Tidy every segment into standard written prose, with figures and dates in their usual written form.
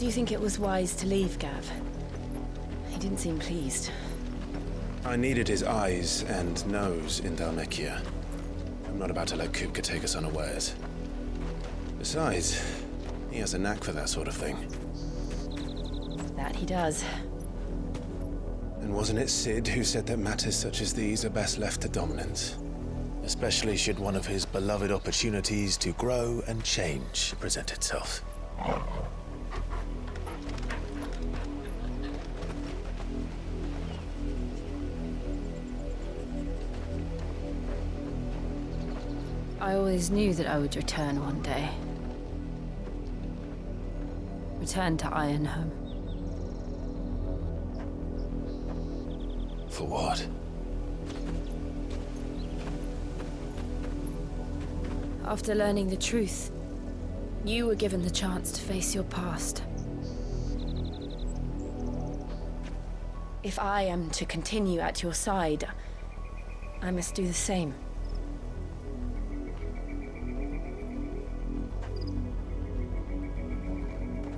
you think it was wise to leave Gav? He didn't seem pleased. I needed his eyes and nose in Dhalmekia. I'm not about to let Kupka take us unawares. Besides, he has a knack for that sort of thing. That he does. And wasn't it Sid who said that matters such as these are best left to dominance? Especially should one of his beloved opportunities to grow and change present itself. I always knew that I would return one day. Return to Ironhome. For what? After learning the truth, you were given the chance to face your past. If I am to continue at your side, I must do the same.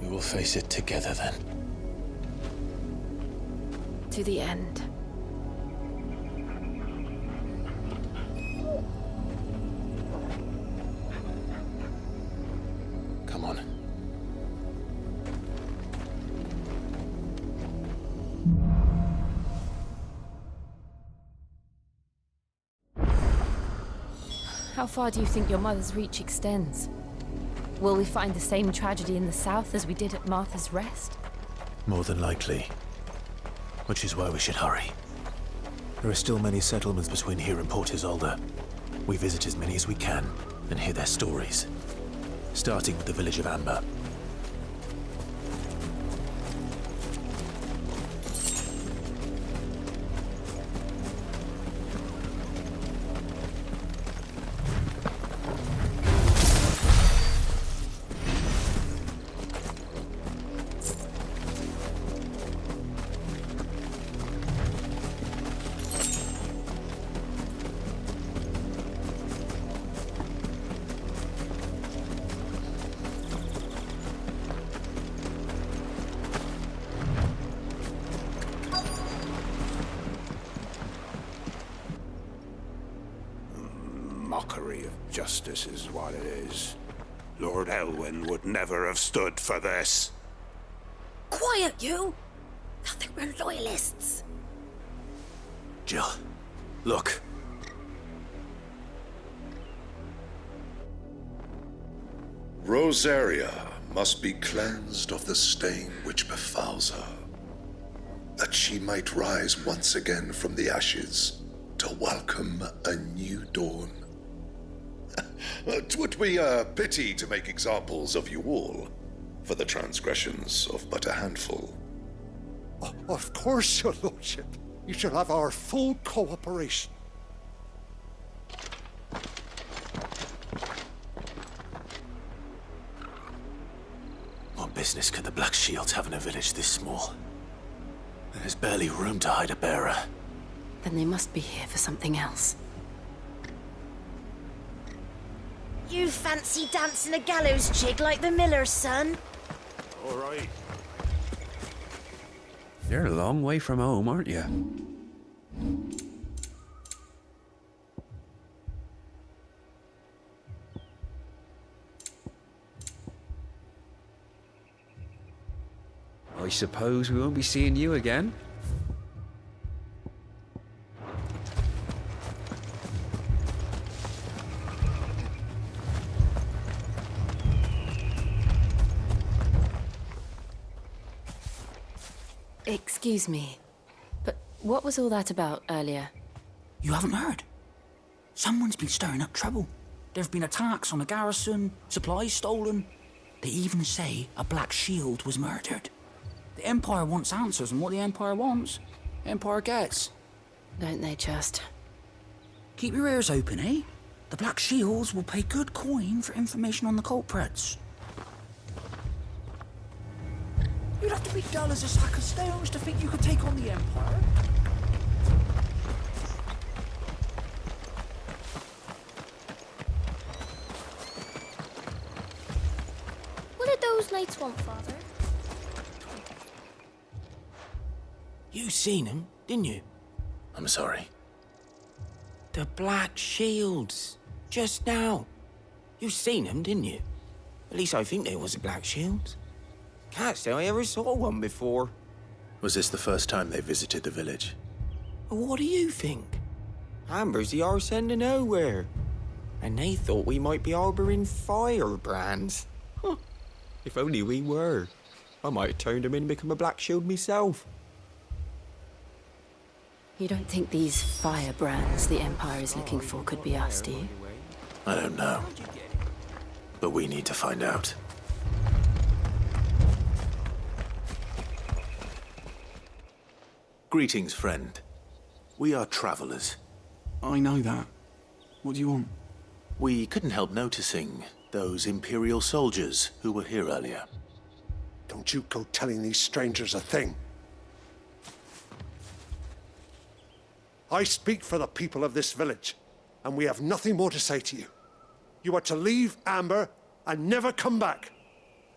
We will face it together then. To the end. Come on. How far do you think your mother's reach extends? Will we find the same tragedy in the south as we did at Martha's Rest? More than likely. Which is why we should hurry. There are still many settlements between here and Port Isolde. We visit as many as we can and hear their stories. Starting with the village of Amber. Mockery of justice is what it is. Lord Elwyn would never have stood for this. Quiet, you! Thought they were loyalists. Jill, look. Rosaria must be cleansed of the stain which befouls her, that she might rise once again from the ashes to welcome a new dawn. 'Twould be a pity to make examples of you all, for the transgressions of but a handful. Of course, your lordship. You shall have our full cooperation. What business could the Black Shields have in a village this small? There's barely room to hide a bearer. Then they must be here for something else. You fancy dancing a gallows jig like the miller's son? All right. You're a long way from home, aren't you? I suppose we won't be seeing you again. Excuse me, but what was all that about earlier? You haven't heard? Someone's been stirring up trouble. There have been attacks on the garrison, supplies stolen. They even say a Black Shield was murdered. The Empire wants answers, and what the Empire wants, Empire gets. Don't they just? Keep your ears open, eh? The Black Shields will pay good coin for information on the culprits. You'd have to be dull as a sack of stones to think you could take on the Empire. What did those knights want, Father? You seen them, didn't you? I'm sorry. The Black Shields. Just now. You seen them, didn't you? At least I think they was the Black Shields. Can't say I ever saw one before. Was this the first time they visited the village? What do you think? Amber's the arse end of nowhere. And they thought we might be harbouring firebrands. Huh. If only we were. I might have turned them in and become a Black Shield myself. You don't think these firebrands the Empire is looking for could be us, do you? I don't know. But we need to find out. Greetings, friend. We are travelers. I know that. What do you want? We couldn't help noticing those Imperial soldiers who were here earlier. Don't you go telling these strangers a thing. I speak for the people of this village, and we have nothing more to say to you. You are to leave Amber and never come back.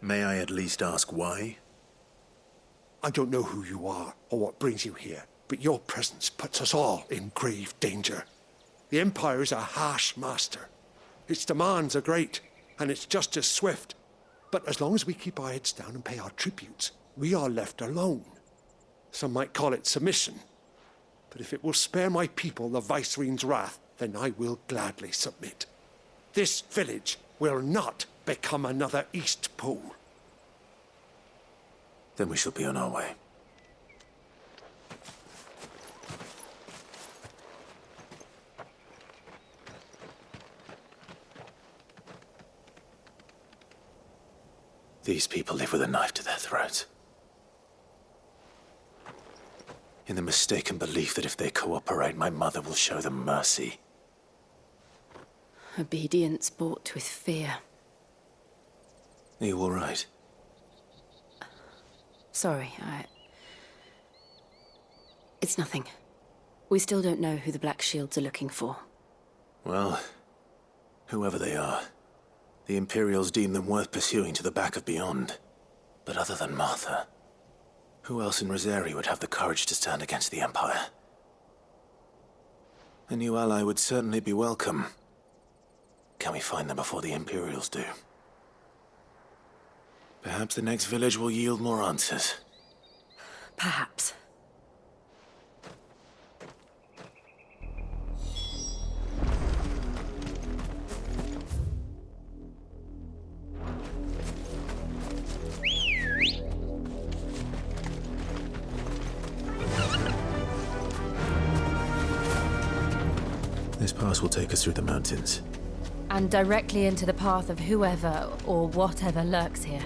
May I at least ask why? I don't know who you are or what brings you here, but your presence puts us all in grave danger. The Empire is a harsh master. Its demands are great, and its justice swift. But as long as we keep our heads down and pay our tributes, we are left alone. Some might call it submission. But if it will spare my people the Viceroy's wrath, then I will gladly submit. This village will not become another East Pole. Then we shall be on our way. These people live with a knife to their throats. In the mistaken belief that if they cooperate, my mother will show them mercy. Obedience bought with fear. Are you all right? Sorry, It's nothing. We still don't know who the Black Shields are looking for. Well, whoever they are, the Imperials deem them worth pursuing to the back of beyond. But other than Martha, who else in Rosari would have the courage to stand against the Empire? A new ally would certainly be welcome. Can we find them before the Imperials do? Perhaps the next village will yield more answers. Perhaps. This pass will take us through the mountains. And directly into the path of whoever or whatever lurks here.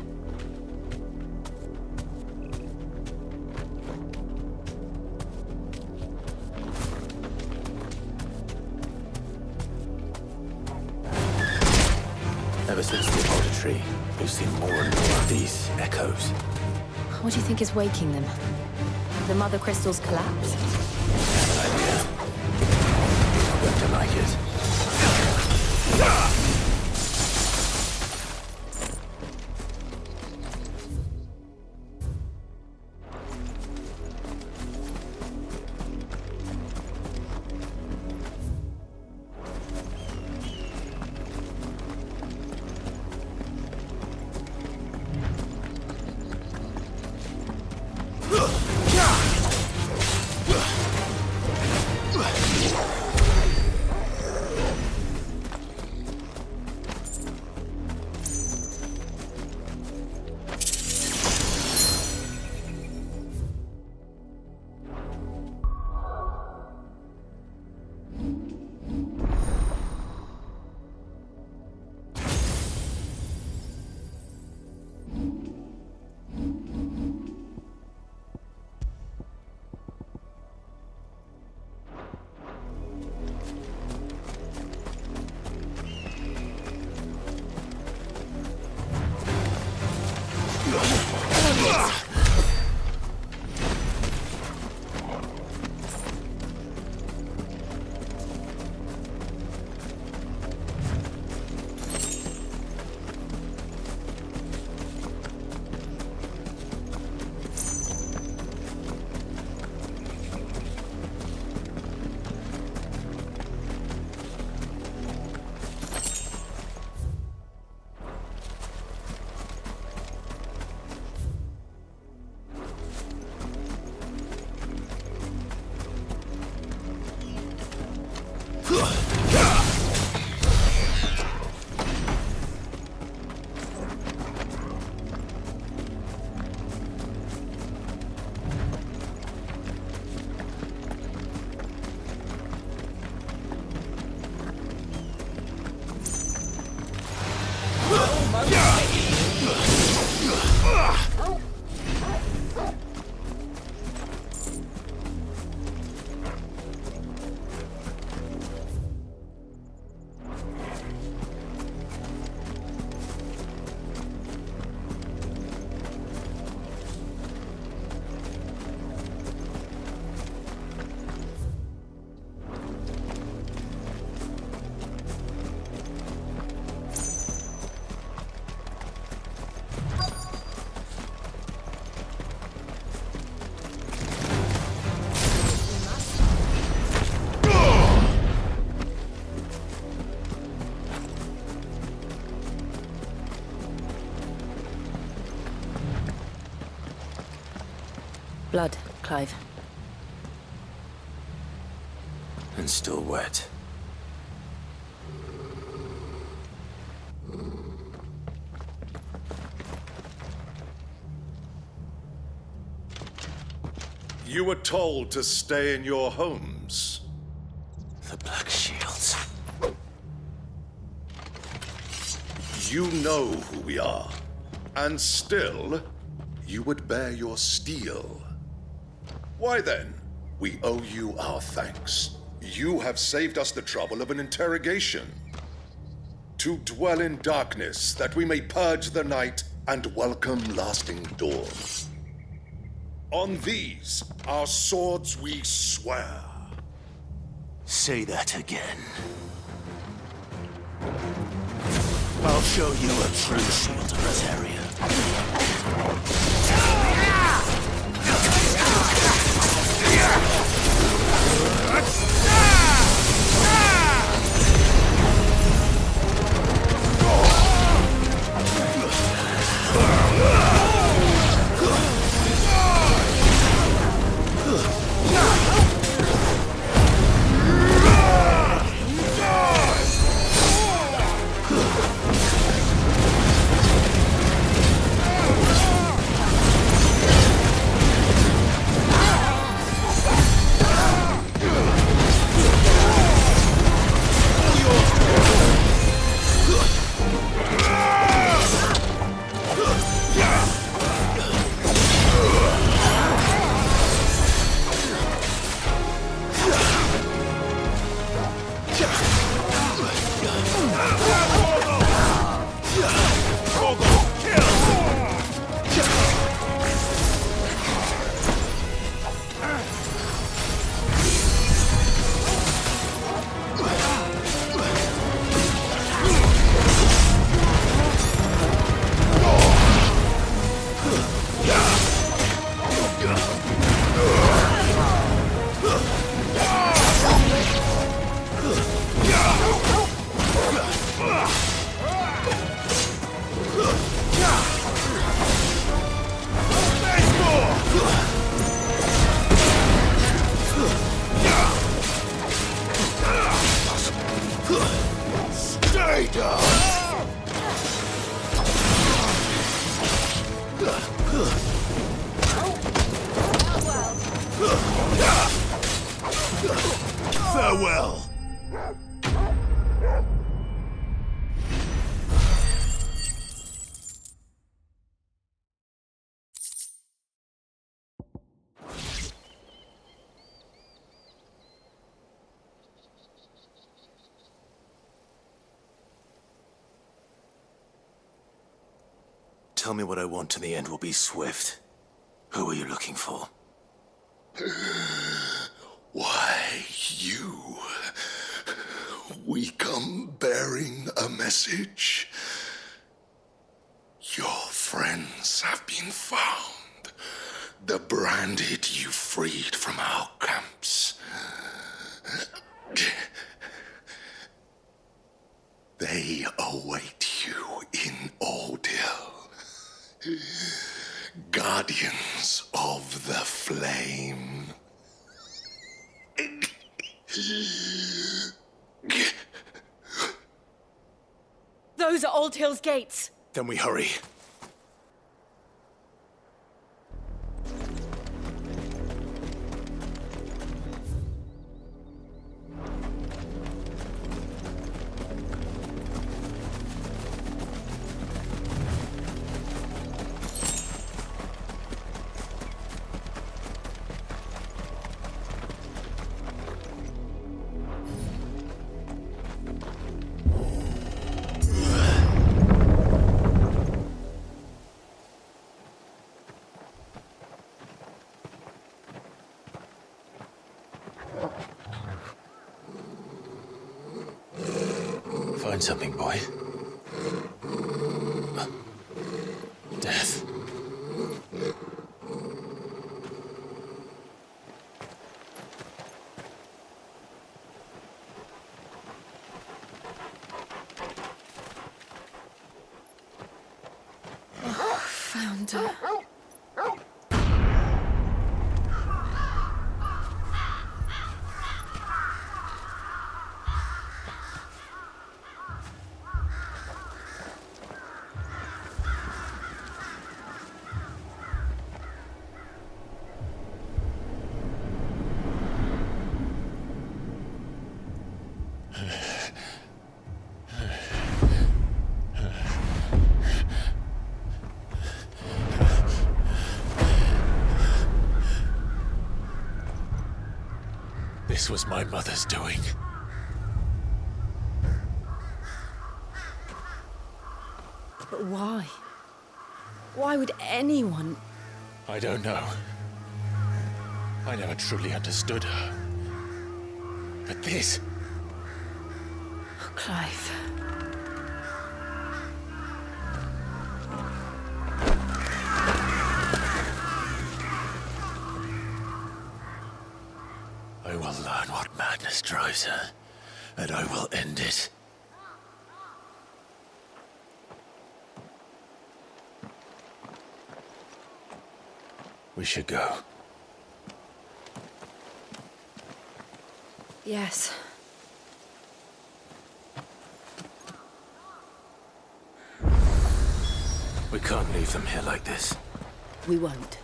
Ever since the auditory, we've seen more and more of these echoes. What do you think is waking them? The Mother Crystal's collapse? An idea. I'm going to like it. blood, Clive. And still wet. You were told to stay in your homes. The Black Shields. You know who we are. And still, you would bear your steel. Why then? We owe you our thanks. You have saved us the trouble of an interrogation. To dwell in darkness, that we may purge the night and welcome lasting dawn. On these, our swords we swear. Say that again. I'll show you a true shield of Rosaria. Farewell. Tell me what I want and the end will be swift. Who are you looking for? Why, you. We come bearing a message. Your friends have been found. The branded you freed from our camps. They await you in Odil. Guardians of the Flame. Those are Old Hill's gates. Then we hurry. Find something, boy. Death. Found her. This was my mother's doing. But why? Why would anyone... I don't know. I never truly understood her. But this... Oh, Clive. I will learn what madness drives her, and I will end it. We should go. Yes. We can't leave them here like this. We won't.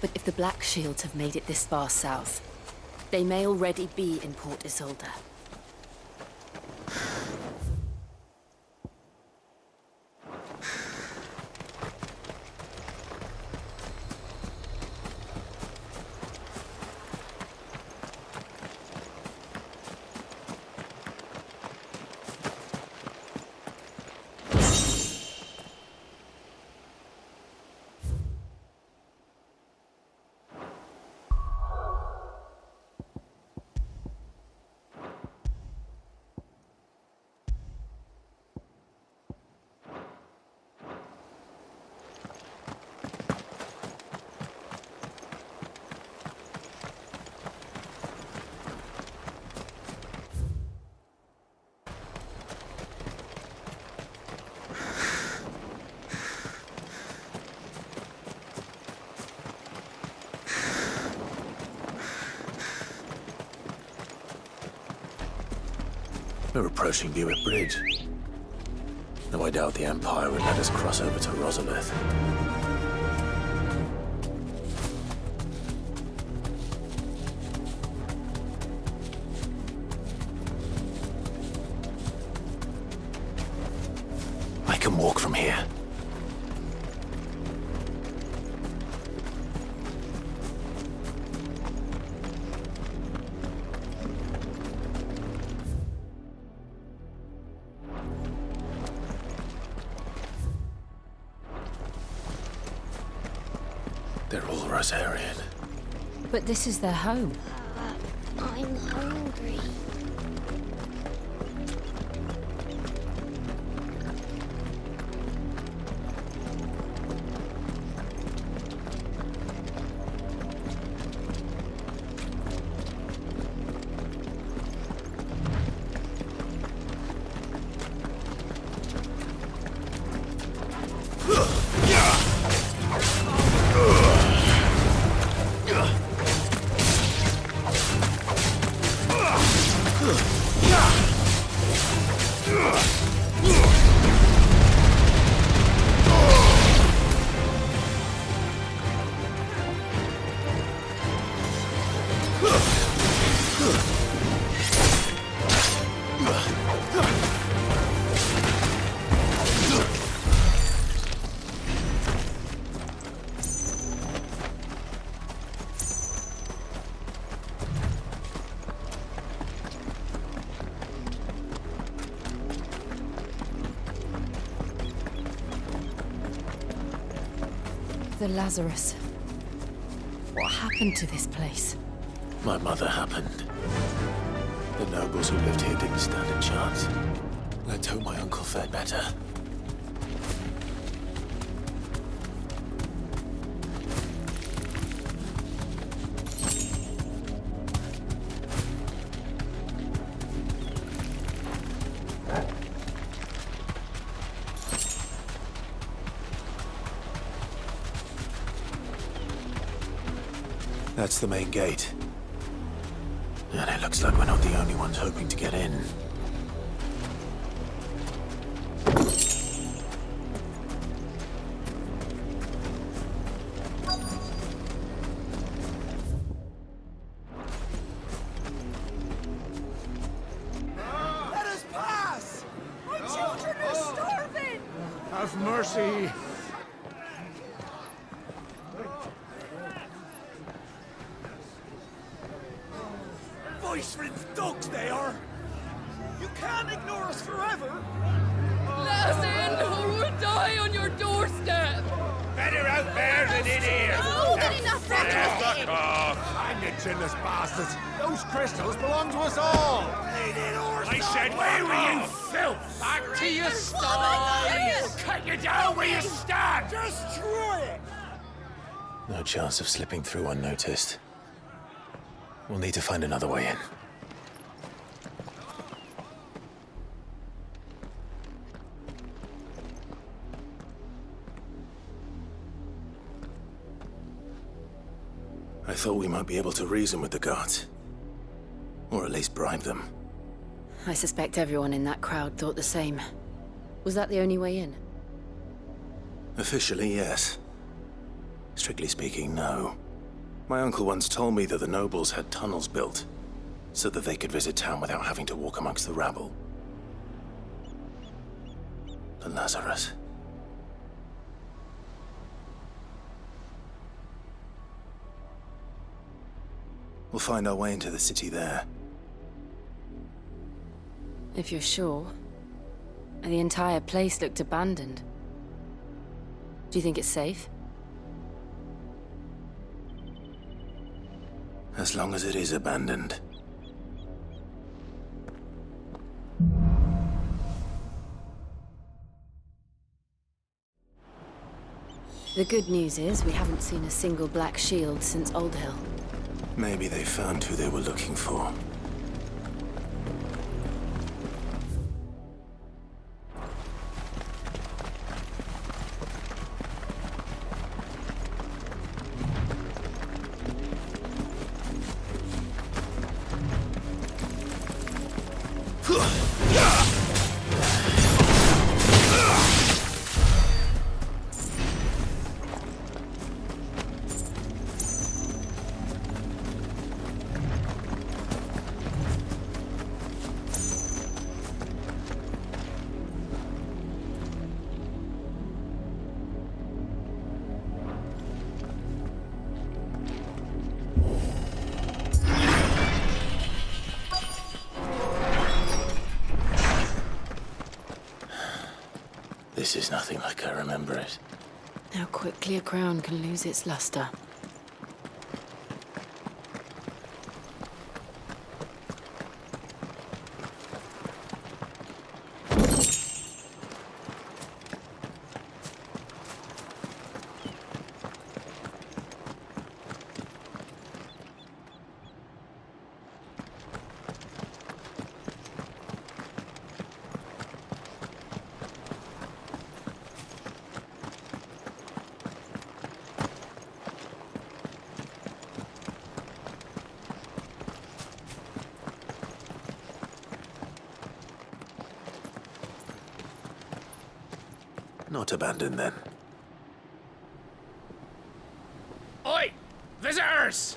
But if the Black Shields have made it this far south, they may already be in Port Isolde. We're approaching Buick Bridge. Though I doubt the Empire would let us cross over to Rosalith. I can walk from here. They're all Rosarian. But this is their home. I'm hungry. The Lazarus. What happened to this place? My mother happened. The nobles who lived here didn't stand a chance. Let's hope my uncle fared better. That's the main gate. And it looks like we're not the only ones hoping to get in. Let us pass! My children are starving! Have mercy! Iceland's dogs, they are! You can't ignore us forever! Let us in, or we'll die on your doorstep! Better out there than in here! More than enough racket! I'm the chinless bastards! Those crystals belong to us all! I said, where were you, filth? Back to your sties! Cut you down where you stand! Destroy it! No chance of slipping through unnoticed. We'll need to find another way in. I thought we might be able to reason with the guards. Or at least bribe them. I suspect everyone in that crowd thought the same. Was that the only way in? Officially, yes. Strictly speaking, no. My uncle once told me that the nobles had tunnels built, so that they could visit town without having to walk amongst the rabble. But Lazarus... We'll find our way into the city there. If you're sure. The entire place looked abandoned. Do you think it's safe? As long as it is abandoned. The good news is we haven't seen a single black shield since Old Hill. Maybe they found who they were looking for. This is nothing like I remember it. How quickly a crown can lose its luster. Not abandoned, then. Oi! Visitors!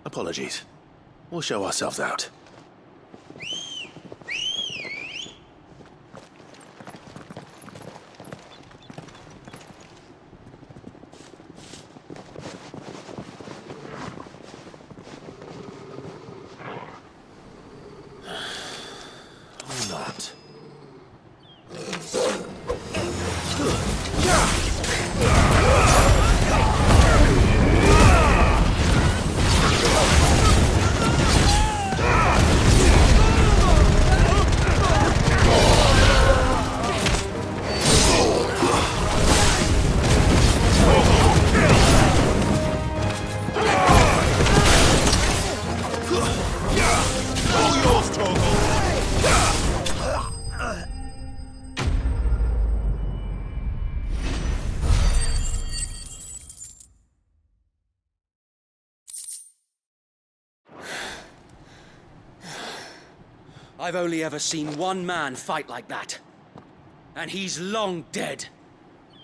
Apologies. We'll show ourselves out. I've only ever seen one man fight like that. And he's long dead.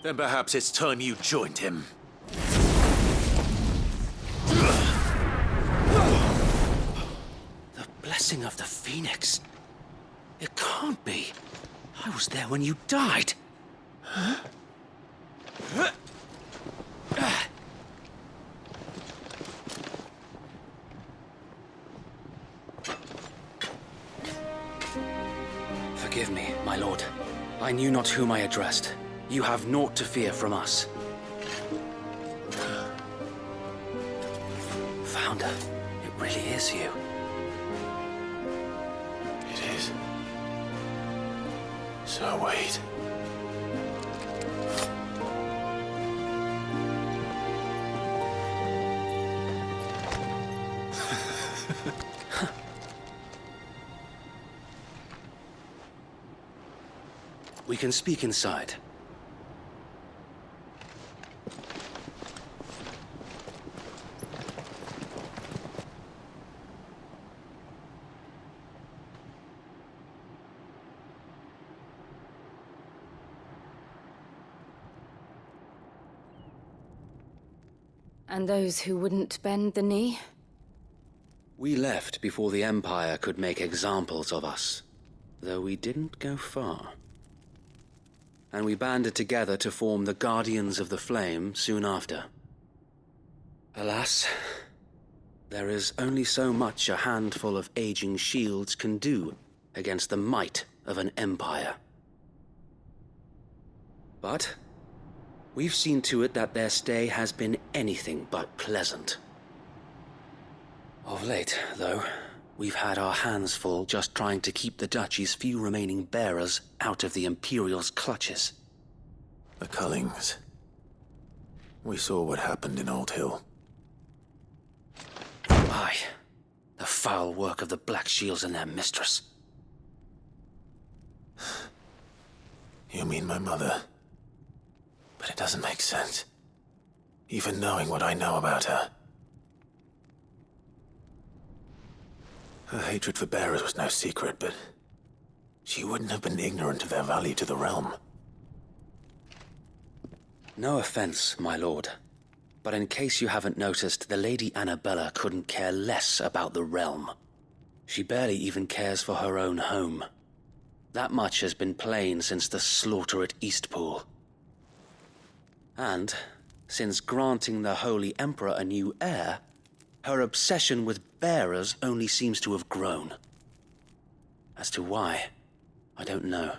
Then perhaps it's time you joined him. The blessing of the Phoenix. It can't be. I was there when you died. Huh? I knew not whom I addressed. You have naught to fear from us. Founder, it really is you. It is. So wait. We can speak inside. And those who wouldn't bend the knee? We left before the Empire could make examples of us, though we didn't go far. And we banded together to form the Guardians of the Flame soon after. Alas, there is only so much a handful of aging shields can do against the might of an empire. But we've seen to it that their stay has been anything but pleasant. Of late, though, we've had our hands full just trying to keep the Duchy's few remaining bearers out of the Imperial's clutches. The Cullings. We saw what happened in Old Hill. Aye, the foul work of the Black Shields and their mistress. You mean my mother? But it doesn't make sense. Even knowing what I know about her. Her hatred for bearers was no secret, but she wouldn't have been ignorant of their value to the realm. No offense, my lord, but in case you haven't noticed, the Lady Annabella couldn't care less about the realm. She barely even cares for her own home. That much has been plain since the slaughter at Eastpool. And, since granting the Holy Emperor a new heir, her obsession with bearers only seems to have grown. As to why, I don't know.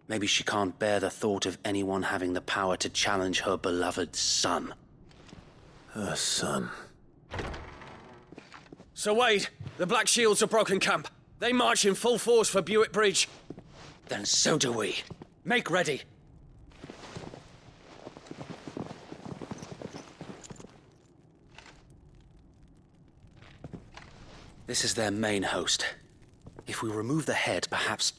Maybe she can't bear the thought of anyone having the power to challenge her beloved son. Her son. Sir Wade, the Black Shields have broken camp. They march in full force for Buick Bridge. Then so do we. Make ready. This is their main host. If we remove the head, perhaps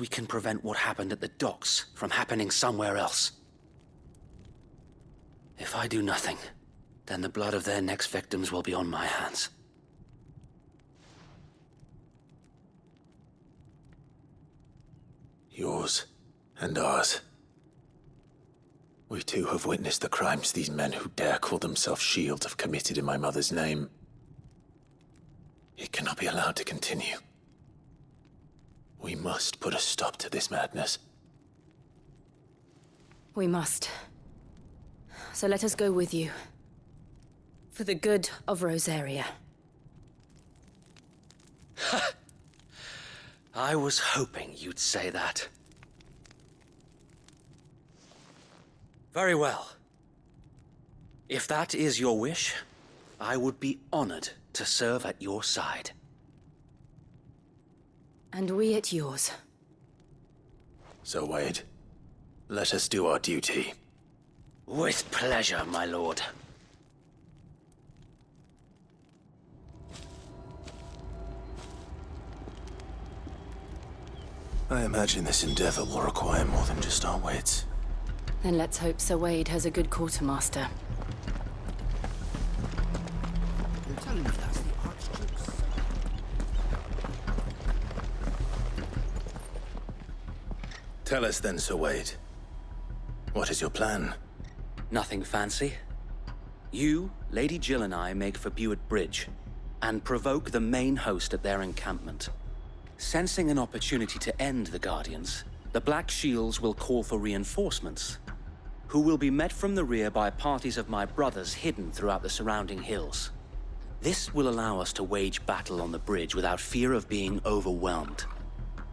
we can prevent what happened at the docks from happening somewhere else. If I do nothing, then the blood of their next victims will be on my hands. Yours and ours. We too have witnessed the crimes these men who dare call themselves Shields have committed in my mother's name. It cannot be allowed to continue. We must put a stop to this madness. We must. So let us go with you. For the good of Rosaria. I was hoping you'd say that. Very well. If that is your wish, I would be honored to serve at your side. And we at yours. So, Wade, let us do our duty. With pleasure, my lord. I imagine this endeavor will require more than just our wits. Then let's hope Sir Wade has a good quartermaster. You're telling me that's the Archduke's son? Tell us then, Sir Wade. What is your plan? Nothing fancy. You, Lady Jill and I make for Buick Bridge, and provoke the main host at their encampment. Sensing an opportunity to end the Guardians, the Black Shields will call for reinforcements, who will be met from the rear by parties of my brothers hidden throughout the surrounding hills. This will allow us to wage battle on the bridge without fear of being overwhelmed.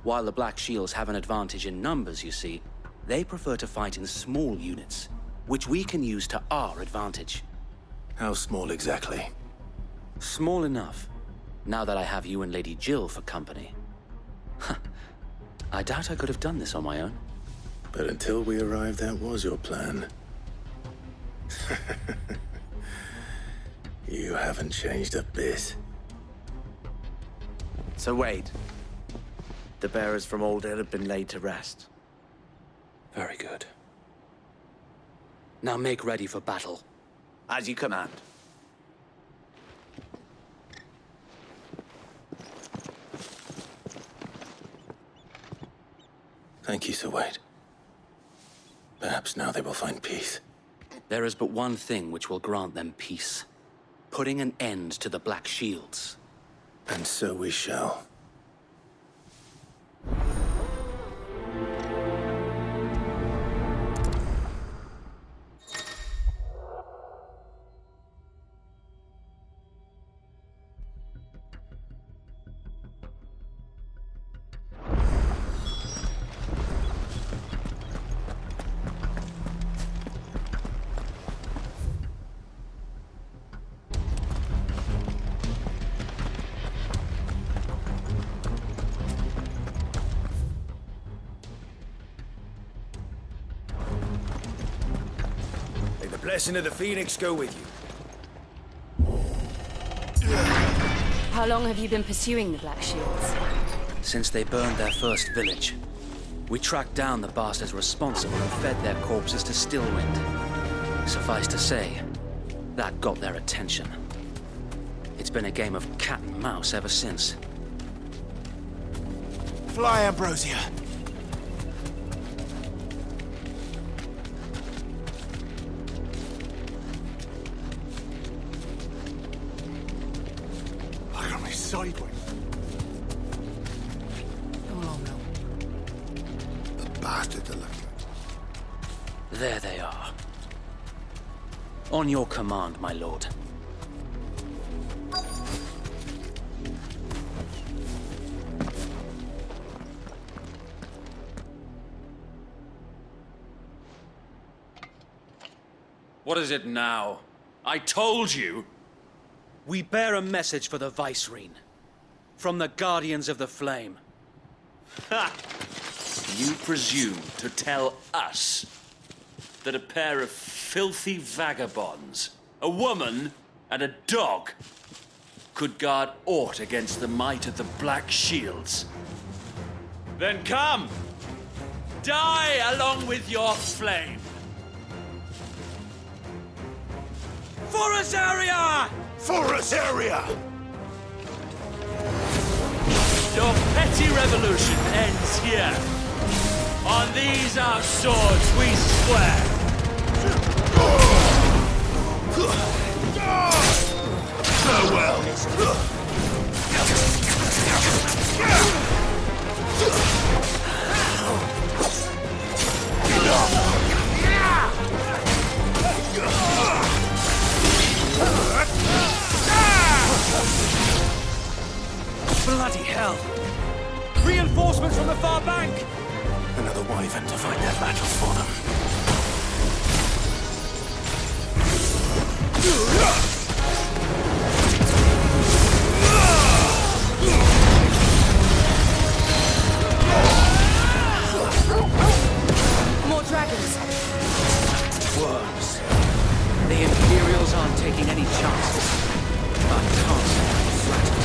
While the Black Shields have an advantage in numbers, you see, they prefer to fight in small units, which we can use to our advantage. How small exactly? Small enough, now that I have you and Lady Jill for company. I doubt I could have done this on my own. But until we arrived, that was your plan. You haven't changed a bit. So wait. The bearers from Old Hill have been laid to rest. Very good. Now make ready for battle. As you command. Thank you, Sir Wade. Perhaps now they will find peace. There is but one thing which will grant them peace. Putting an end to the Black Shields. And so we shall. Blessing of the Phoenix go with you. How long have you been pursuing the Black Shields? Since they burned their first village. We tracked down the bastards responsible and fed their corpses to Stillwind. Suffice to say, that got their attention. It's been a game of cat and mouse ever since. Fly, Ambrosia. Sideways. Come along now. The bastards are looking. There they are. On your command, my lord. What is it now? I told you! We bear a message for the Vicereine. From the Guardians of the Flame. Ha! You presume to tell us that a pair of filthy vagabonds, a woman and a dog, could guard aught against the might of the Black Shields? Then come! Die along with your flame! For Azaria! For Azaria! Your petty revolution ends here. On these our swords we swear. Farewell. Bloody hell! Reinforcements from the far bank! Another wyvern to fight their battles for them. More dragons! Worms. The Imperials aren't taking any chances. I can't say I'm flattered.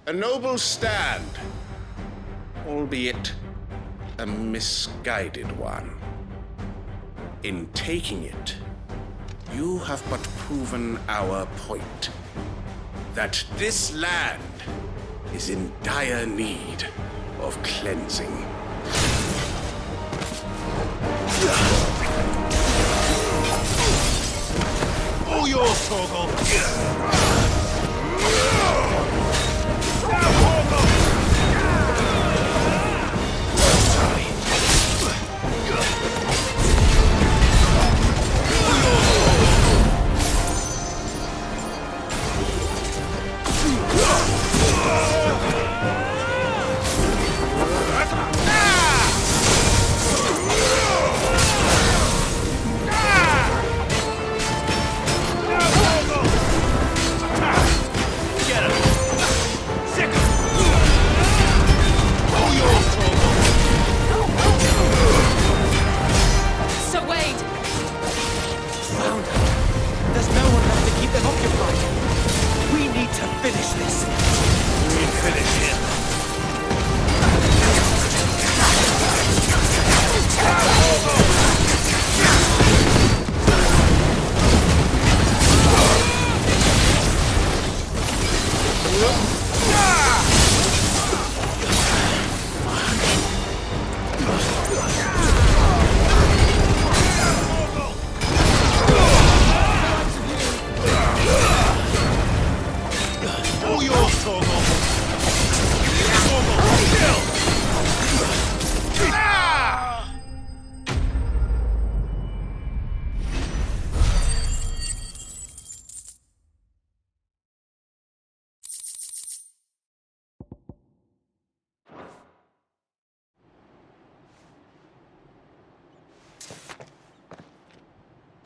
A noble stand, albeit a misguided one. In taking it, you have but proven our point. That this land is in dire need of cleansing. All yours, Torgal!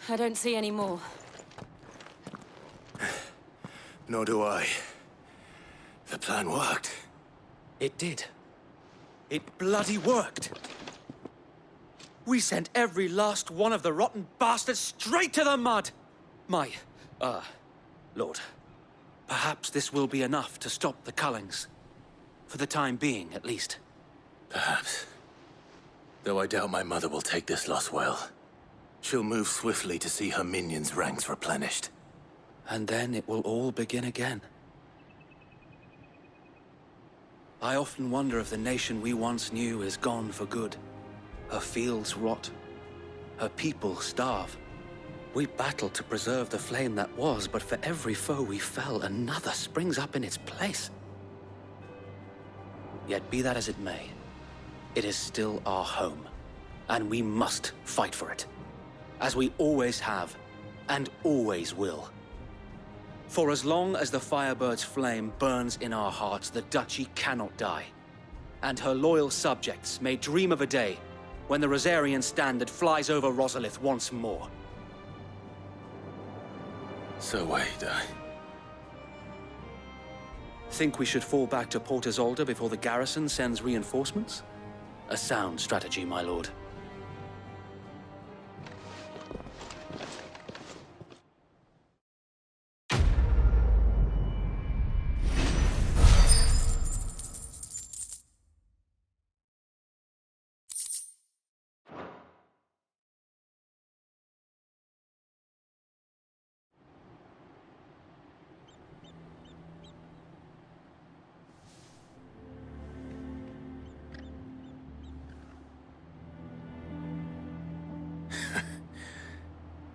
I don't see any more. Nor do I. The plan worked. It did. It bloody worked. We sent every last one of the rotten bastards straight to the mud! Lord, perhaps this will be enough to stop the Cullings. For the time being, at least. Perhaps. Though I doubt my mother will take this loss well. She'll move swiftly to see her minions' ranks replenished. And then it will all begin again. I often wonder if the nation we once knew is gone for good. Her fields rot. Her people starve. We battled to preserve the flame that was, but for every foe we fell, another springs up in its place. Yet be that as it may, it is still our home, and we must fight for it. As we always have, and always will. For as long as the Firebird's flame burns in our hearts, the Duchy cannot die. And her loyal subjects may dream of a day when the Rosarian standard flies over Rosalith once more. So wait, Think we should fall back to Port Isolde before the garrison sends reinforcements? A sound strategy, my lord.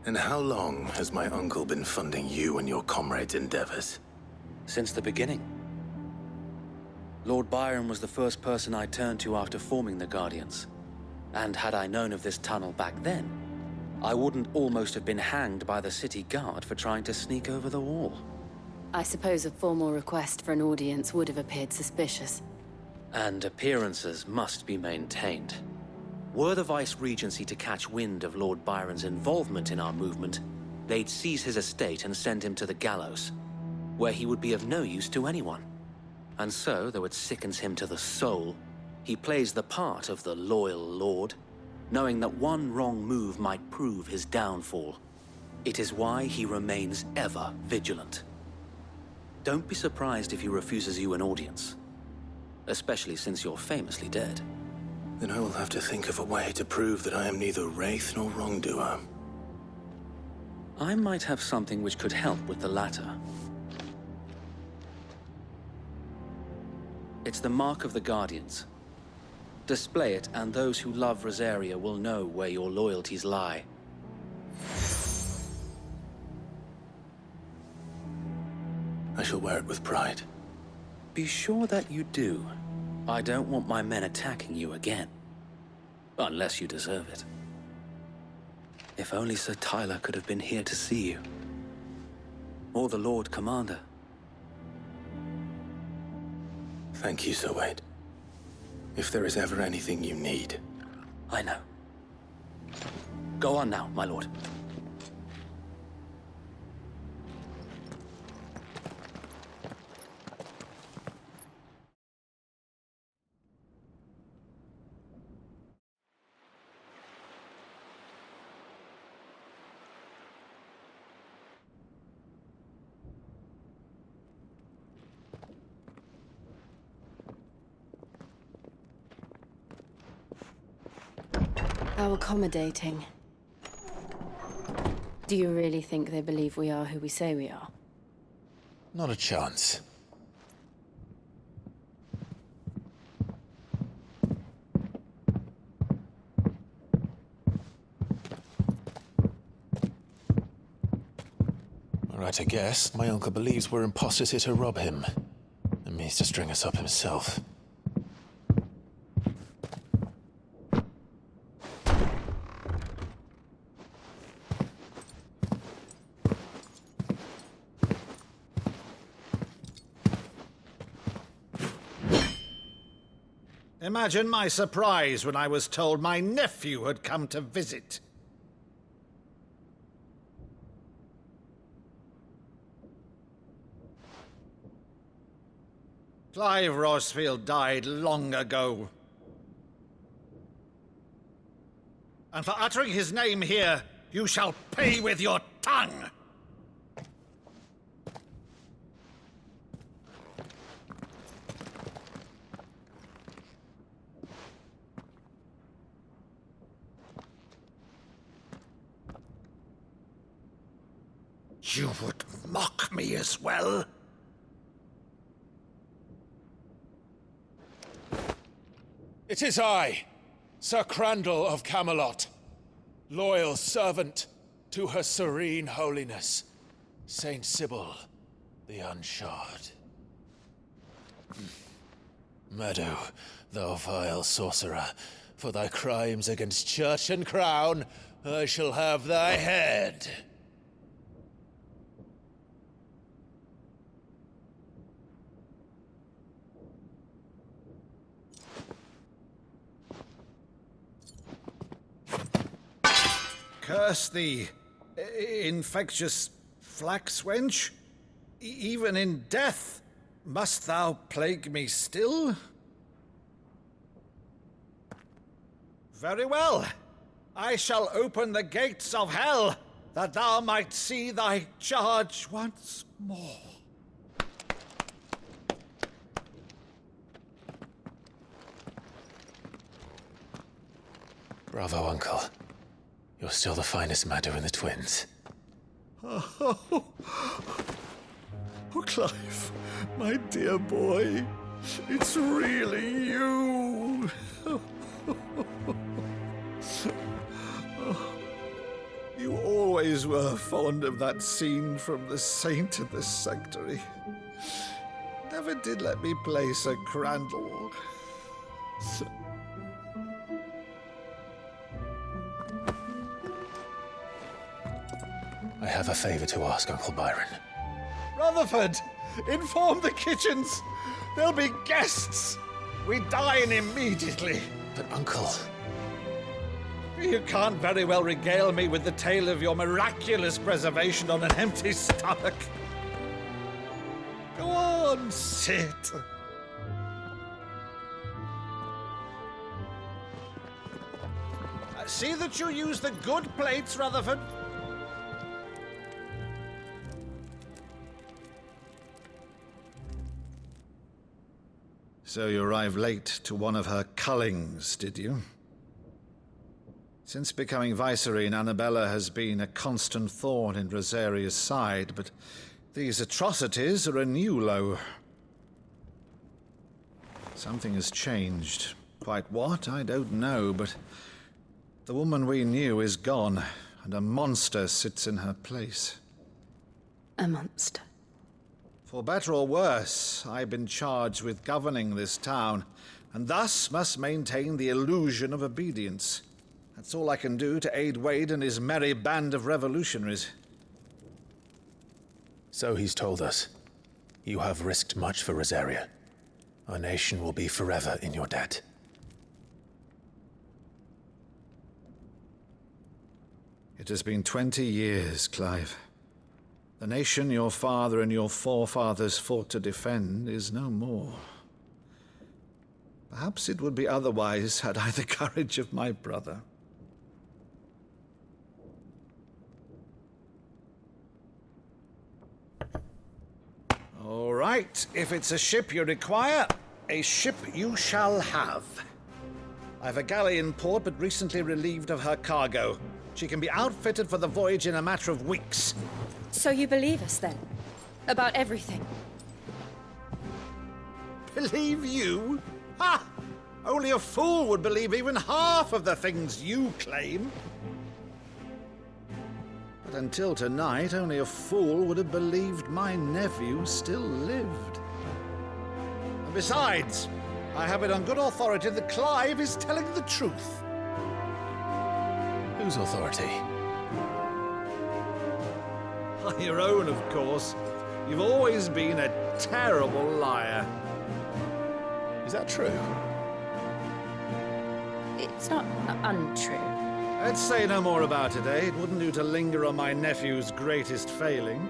And how long has my uncle been funding you and your comrades' endeavors? Since the beginning. Lord Byron was the first person I turned to after forming the Guardians. And had I known of this tunnel back then, I wouldn't almost have been hanged by the city guard for trying to sneak over the wall. I suppose a formal request for an audience would have appeared suspicious. And appearances must be maintained. Were the Vice-Regency to catch wind of Lord Byron's involvement in our movement, they'd seize his estate and send him to the gallows, where he would be of no use to anyone. And so, though it sickens him to the soul, he plays the part of the loyal lord, knowing that one wrong move might prove his downfall. It is why he remains ever vigilant. Don't be surprised if he refuses you an audience, especially since you're famously dead. Then I will have to think of a way to prove that I am neither wraith nor wrongdoer. I might have something which could help with the latter. It's the mark of the Guardians. Display it, and those who love Rosaria will know where your loyalties lie. I shall wear it with pride. Be sure that you do. I don't want my men attacking you again. Unless you deserve it. If only Sir Tyler could have been here to see you. Or the Lord Commander. Thank you, Sir Wade. If there is ever anything you need. I know. Go on now, my lord. How accommodating. Do you really think they believe we are who we say we are? Not a chance. Right, I guess. My uncle believes we're imposters here to rob him. And means to string us up himself. Imagine my surprise when I was told my nephew had come to visit. Clive Rosfield died long ago. And for uttering his name here, you shall pay with your tongue! You would mock me as well? It is I, Sir Crandall of Camelot, loyal servant to Her Serene Holiness, Saint Sybil the Unshod. Meadow, thou vile sorcerer, for thy crimes against church and crown, I shall have thy head. Curse thee, infectious flax wench. Even in death, must thou plague me still? Very well. I shall open the gates of hell, that thou might see thy charge once more. Bravo, Uncle. You're still the finest Meadow in the twins. Oh, Clive, my dear boy, it's really you. You always were fond of that scene from The Saint in the Sanctuary. Never did let me play Sir Crandall. I have a favor to ask, Uncle Byron. Rutherford, inform the kitchens. There'll be guests. We dine immediately. But, Uncle... You can't very well regale me with the tale of your miraculous preservation on an empty stomach. Go on, sit. See that you use the good plates, Rutherford. So you arrived late to one of her cullings, did you? Since becoming Vicereine, Annabella has been a constant thorn in Rosaria's side, but these atrocities are a new low. Something has changed. Quite what, I don't know, but the woman we knew is gone, and a monster sits in her place. A monster? For better or worse, I've been charged with governing this town, and thus must maintain the illusion of obedience. That's all I can do to aid Wade and his merry band of revolutionaries. So he's told us. You have risked much for Rosaria. Our nation will be forever in your debt. It has been 20 years, Clive. The nation your father and your forefathers fought to defend is no more. Perhaps it would be otherwise had I the courage of my brother. All right, if it's a ship you require, a ship you shall have. I've a galley in port, but recently relieved of her cargo. She can be outfitted for the voyage in a matter of weeks. So you believe us, then? About everything? Believe you? Ha! Only a fool would believe even half of the things you claim. But until tonight, only a fool would have believed my nephew still lived. And besides, I have it on good authority that Clive is telling the truth. Whose authority? Your own, of course. You've always been a terrible liar. Is that true? It's not untrue. Let's say no more about it, eh? It wouldn't do to linger on my nephew's greatest failing.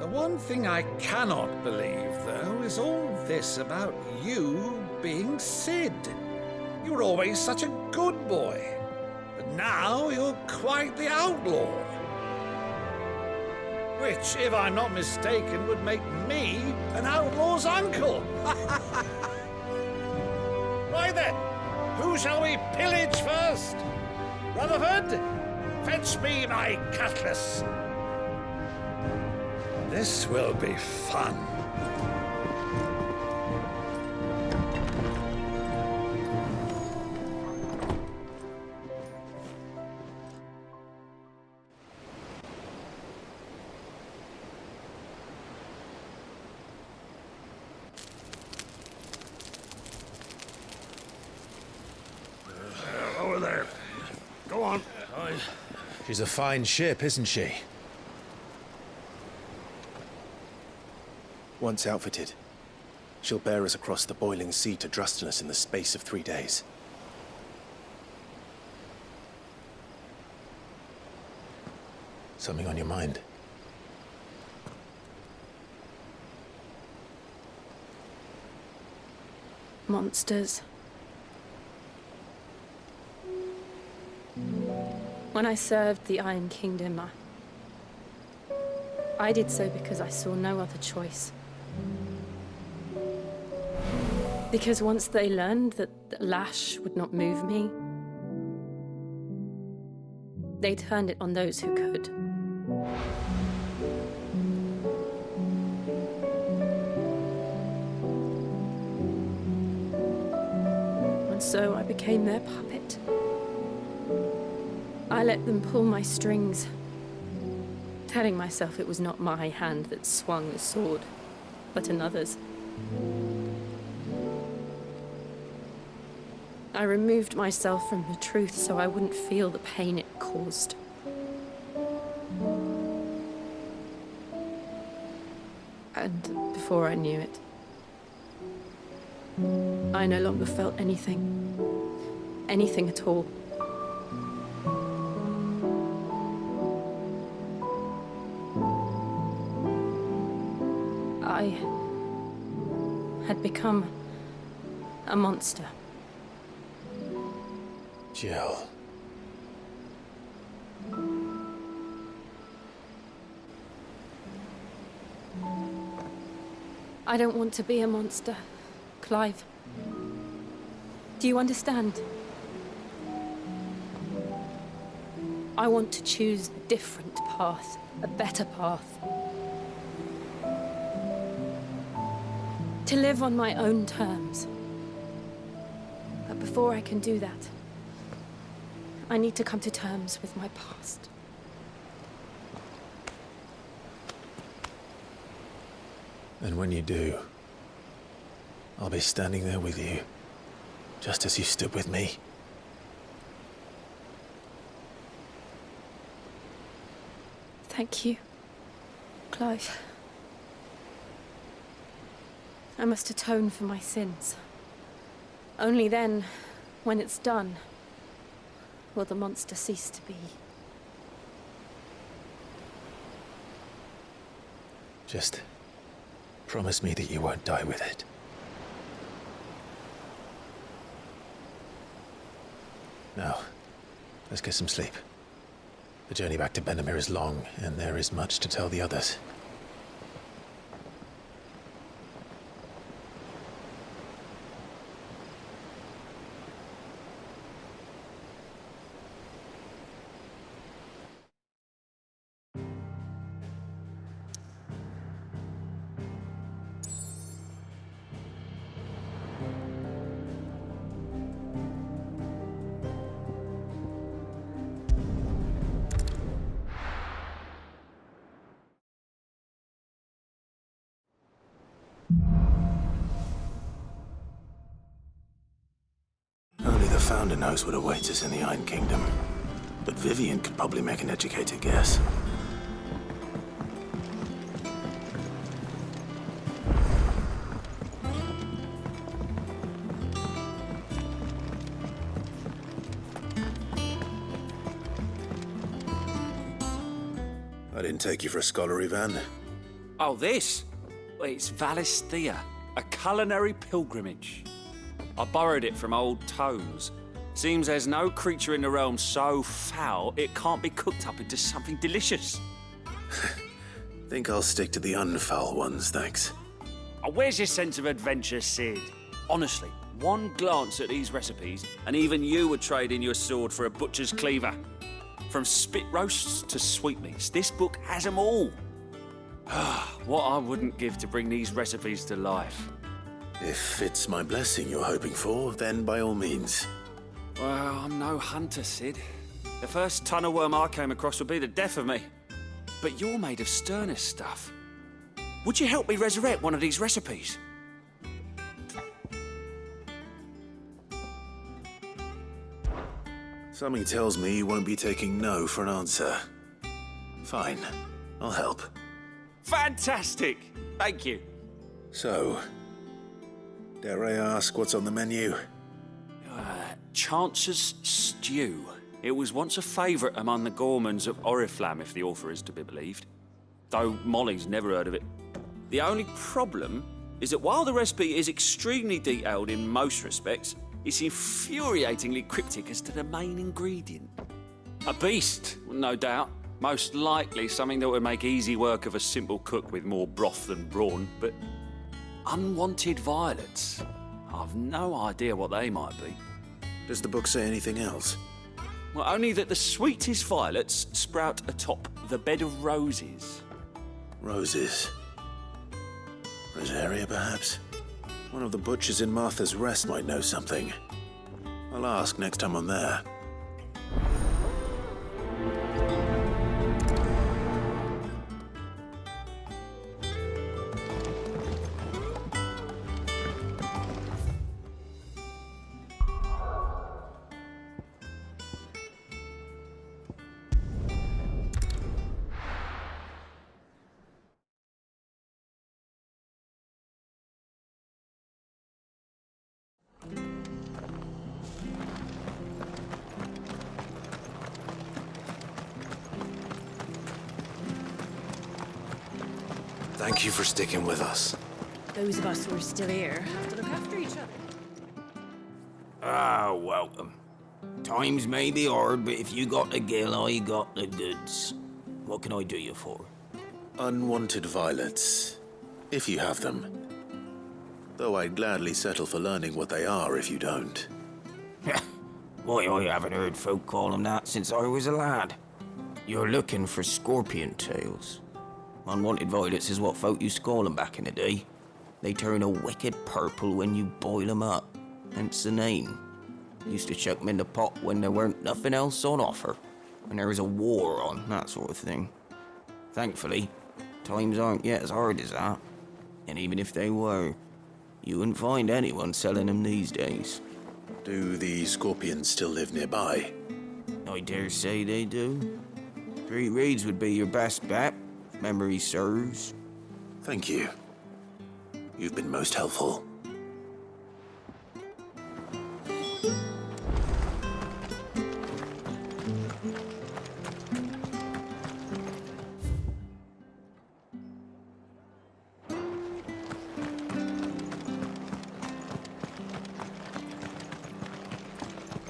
The one thing I cannot believe, though, is all this about you being Sid. You were always such a good boy, but now you're quite the outlaw. Which, if I'm not mistaken, would make me an outlaw's uncle. Right then, who shall we pillage first? Rutherford, fetch me my cutlass. This will be fun. Over there. Go on. She's a fine ship, isn't she? Once outfitted, she'll bear us across the boiling sea to Drusteness in the space of 3 days. Something on your mind? Monsters. When I served the Iron Kingdom, I did so because I saw no other choice. Because once they learned that the lash would not move me, they turned it on those who could. And so I became their puppet. I let them pull my strings, telling myself it was not my hand that swung the sword, but another's. I removed myself from the truth so I wouldn't feel the pain it caused. And before I knew it, I no longer felt anything. Anything at all. I had become a monster. Jill. I don't want to be a monster, Clive. Do you understand? I want to choose a different path, a better path. To live on my own terms. But before I can do that, I need to come to terms with my past. And when you do, I'll be standing there with you, just as you stood with me. Thank you, Clive. I must atone for my sins. Only then, when it's done, will the monster cease to be. Just promise me that you won't die with it. Now, let's get some sleep. The journey back to Benamir is long, and there is much to tell the others. Only the Founder knows what awaits us in the Iron Kingdom. But Vivian could probably make an educated guess. I didn't take you for a scholar, Ivan. Oh, this? Well, it's Valisthea, a culinary pilgrimage. I borrowed it from old tomes. Seems there's no creature in the realm so foul it can't be cooked up into something delicious. Think I'll stick to the unfoul ones, thanks. Oh, where's your sense of adventure, Sid? Honestly, one glance at these recipes, and even you would trade in your sword for a butcher's cleaver. From spit roasts to sweetmeats, this book has them all. What I wouldn't give to bring these recipes to life. If it's my blessing you're hoping for, then by all means. Well, I'm no hunter, Sid. The first ton of worm I came across would be the death of me. But you're made of sterner stuff. Would you help me resurrect one of these recipes? Something tells me you won't be taking no for an answer. Fine, I'll help. Fantastic! Thank you. So, dare I ask what's on the menu? Chance's Stew. It was once a favourite among the gourmands of Oriflamme, if the author is to be believed. Though Molly's never heard of it. The only problem is that while the recipe is extremely detailed in most respects, it's infuriatingly cryptic as to the main ingredient. A beast, no doubt. Most likely something that would make easy work of a simple cook with more broth than brawn, but unwanted violets. I've no idea what they might be. Does the book say anything else? Well, only that the sweetest violets sprout atop the bed of roses. Roses. Rosaria, perhaps? One of the butchers in Martha's Rest might know something. I'll ask next time I'm there. Thank you for sticking with us. Those of us who are still here have to look after each other. Ah, welcome. Times may be hard, but if you got the gill, I got the goods. What can I do you for? Unwanted violets, if you have them. Though I'd gladly settle for learning what they are if you don't. Why, I haven't heard folk call them that since I was a lad. You're looking for scorpion tails. Unwanted violets is what folk used to call them back in the day. They turn a wicked purple when you boil them up, hence the name. Used to chuck them in the pot when there weren't nothing else on offer, when there was a war on, that sort of thing. Thankfully, times aren't yet as hard as that. And even if they were, you wouldn't find anyone selling them these days. Do the scorpions still live nearby? I dare say they do. 3 Reeds would be your best bet, if memory serves. Thank you. You've been most helpful.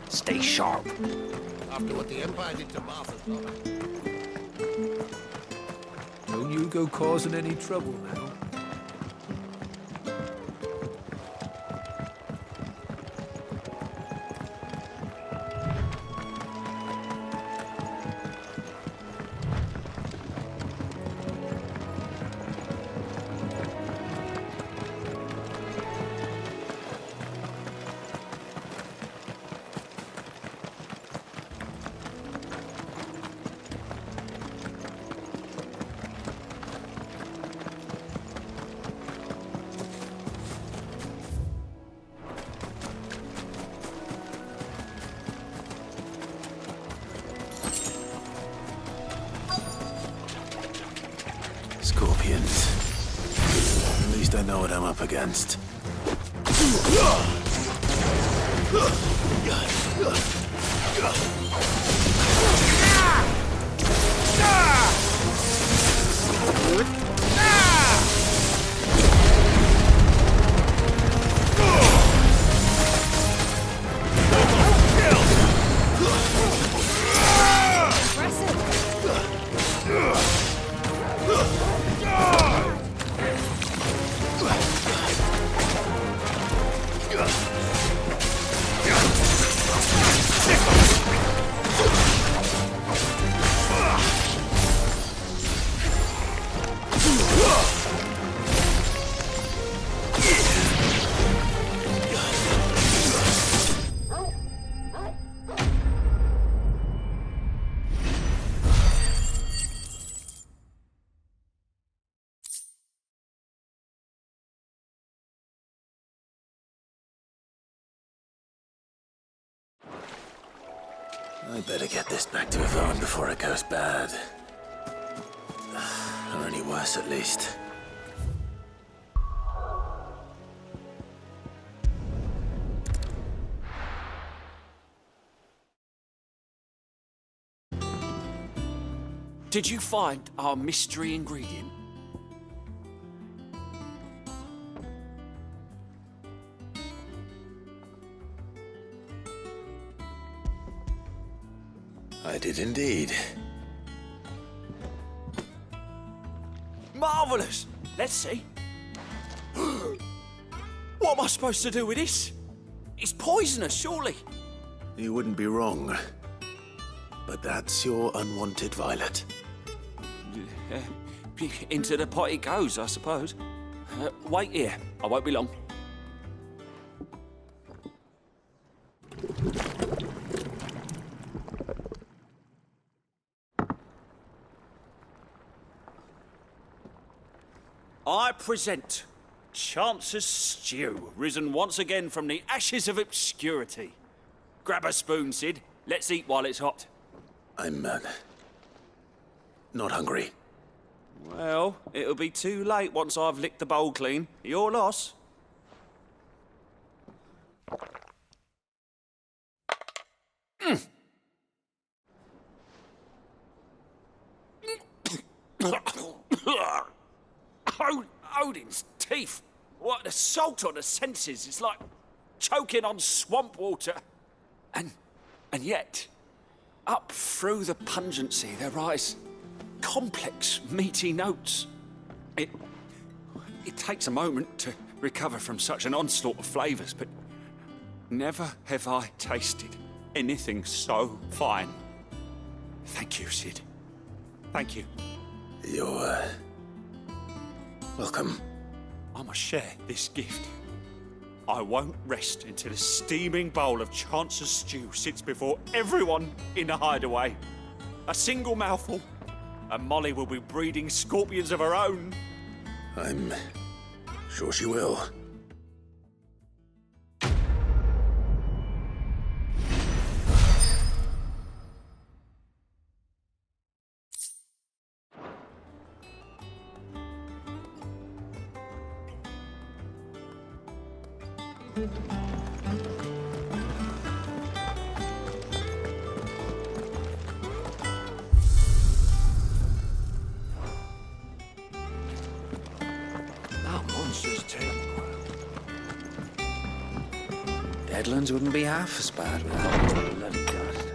Stay sharp. After what the Empire did to Martha's daughter. Don't you go causing any trouble now. Scorpions. At least I know what I'm up against. I better get this back to Yvonne before it goes bad. Or any worse, at least. Did you find our mystery ingredient? I did indeed. Marvellous! Let's see. What am I supposed to do with this? It's poisonous, surely. You wouldn't be wrong. But that's your unwanted violet. Into the pot it goes, I suppose. Wait here. I won't be long. I present Chance's Stew, risen once again from the ashes of obscurity. Grab a spoon, Sid. Let's eat while it's hot. I'm, not hungry. Well, it'll be too late once I've licked the bowl clean. Your loss. Odin's teeth. What, the salt on the senses. It's like choking on swamp water. And yet, up through the pungency, there rise complex, meaty notes. It takes a moment to recover from such an onslaught of flavours, but never have I tasted anything so fine. Thank you, Sid. Thank you. You're, welcome. I must share this gift. I won't rest until a steaming bowl of Chance's stew sits before everyone in the hideaway. A single mouthful, and Molly will be breeding scorpions of her own. I'm sure she will. That monster's tail. Deadlands wouldn't be half as bad without all the bloody dust.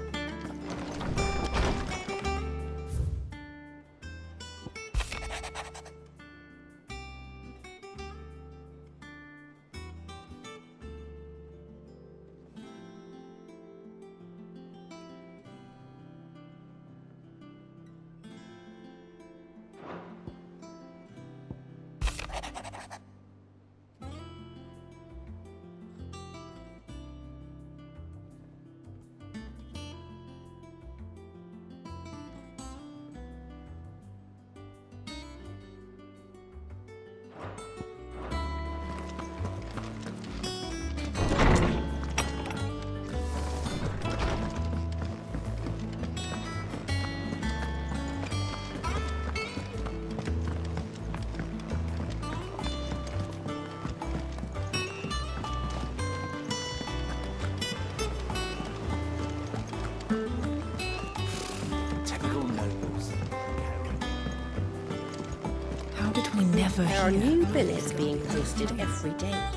How did we never There are new billets being posted every day.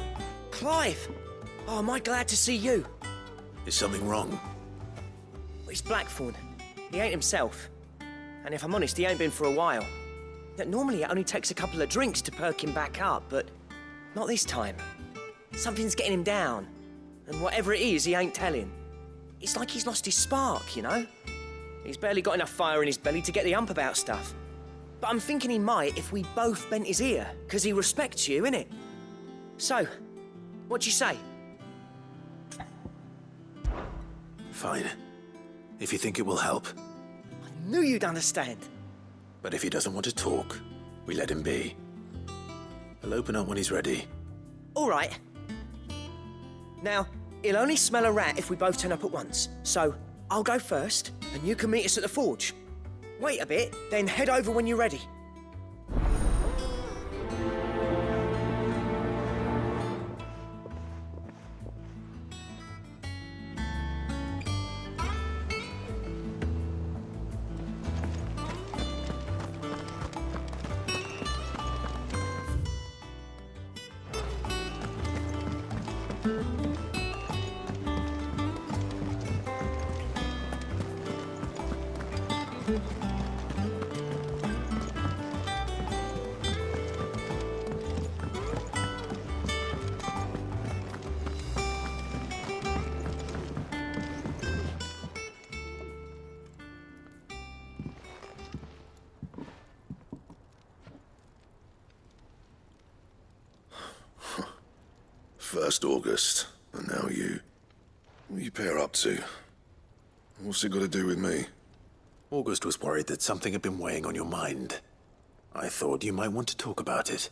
Clive! Oh, am I glad to see you? Is something wrong? It's Blackthorn. He ain't himself. And if I'm honest, he ain't been for a while. Normally it only takes a couple of drinks to perk him back up, but not this time. Something's getting him down. And whatever it is, he ain't telling. It's like he's lost his spark, you know? He's barely got enough fire in his belly to get the ump about stuff. But I'm thinking he might if we both bent his ear, because he respects you, innit? So, what do you say? Fine. If you think it will help. I knew you'd understand. But if he doesn't want to talk, we let him be. He'll open up when he's ready. All right. Now, he'll only smell a rat if we both turn up at once. So, I'll go first, and you can meet us at the forge. Wait a bit, then head over when you're ready. First August, and now you. What are you pair up to? What's it got to do with me? August was worried that something had been weighing on your mind. I thought you might want to talk about it.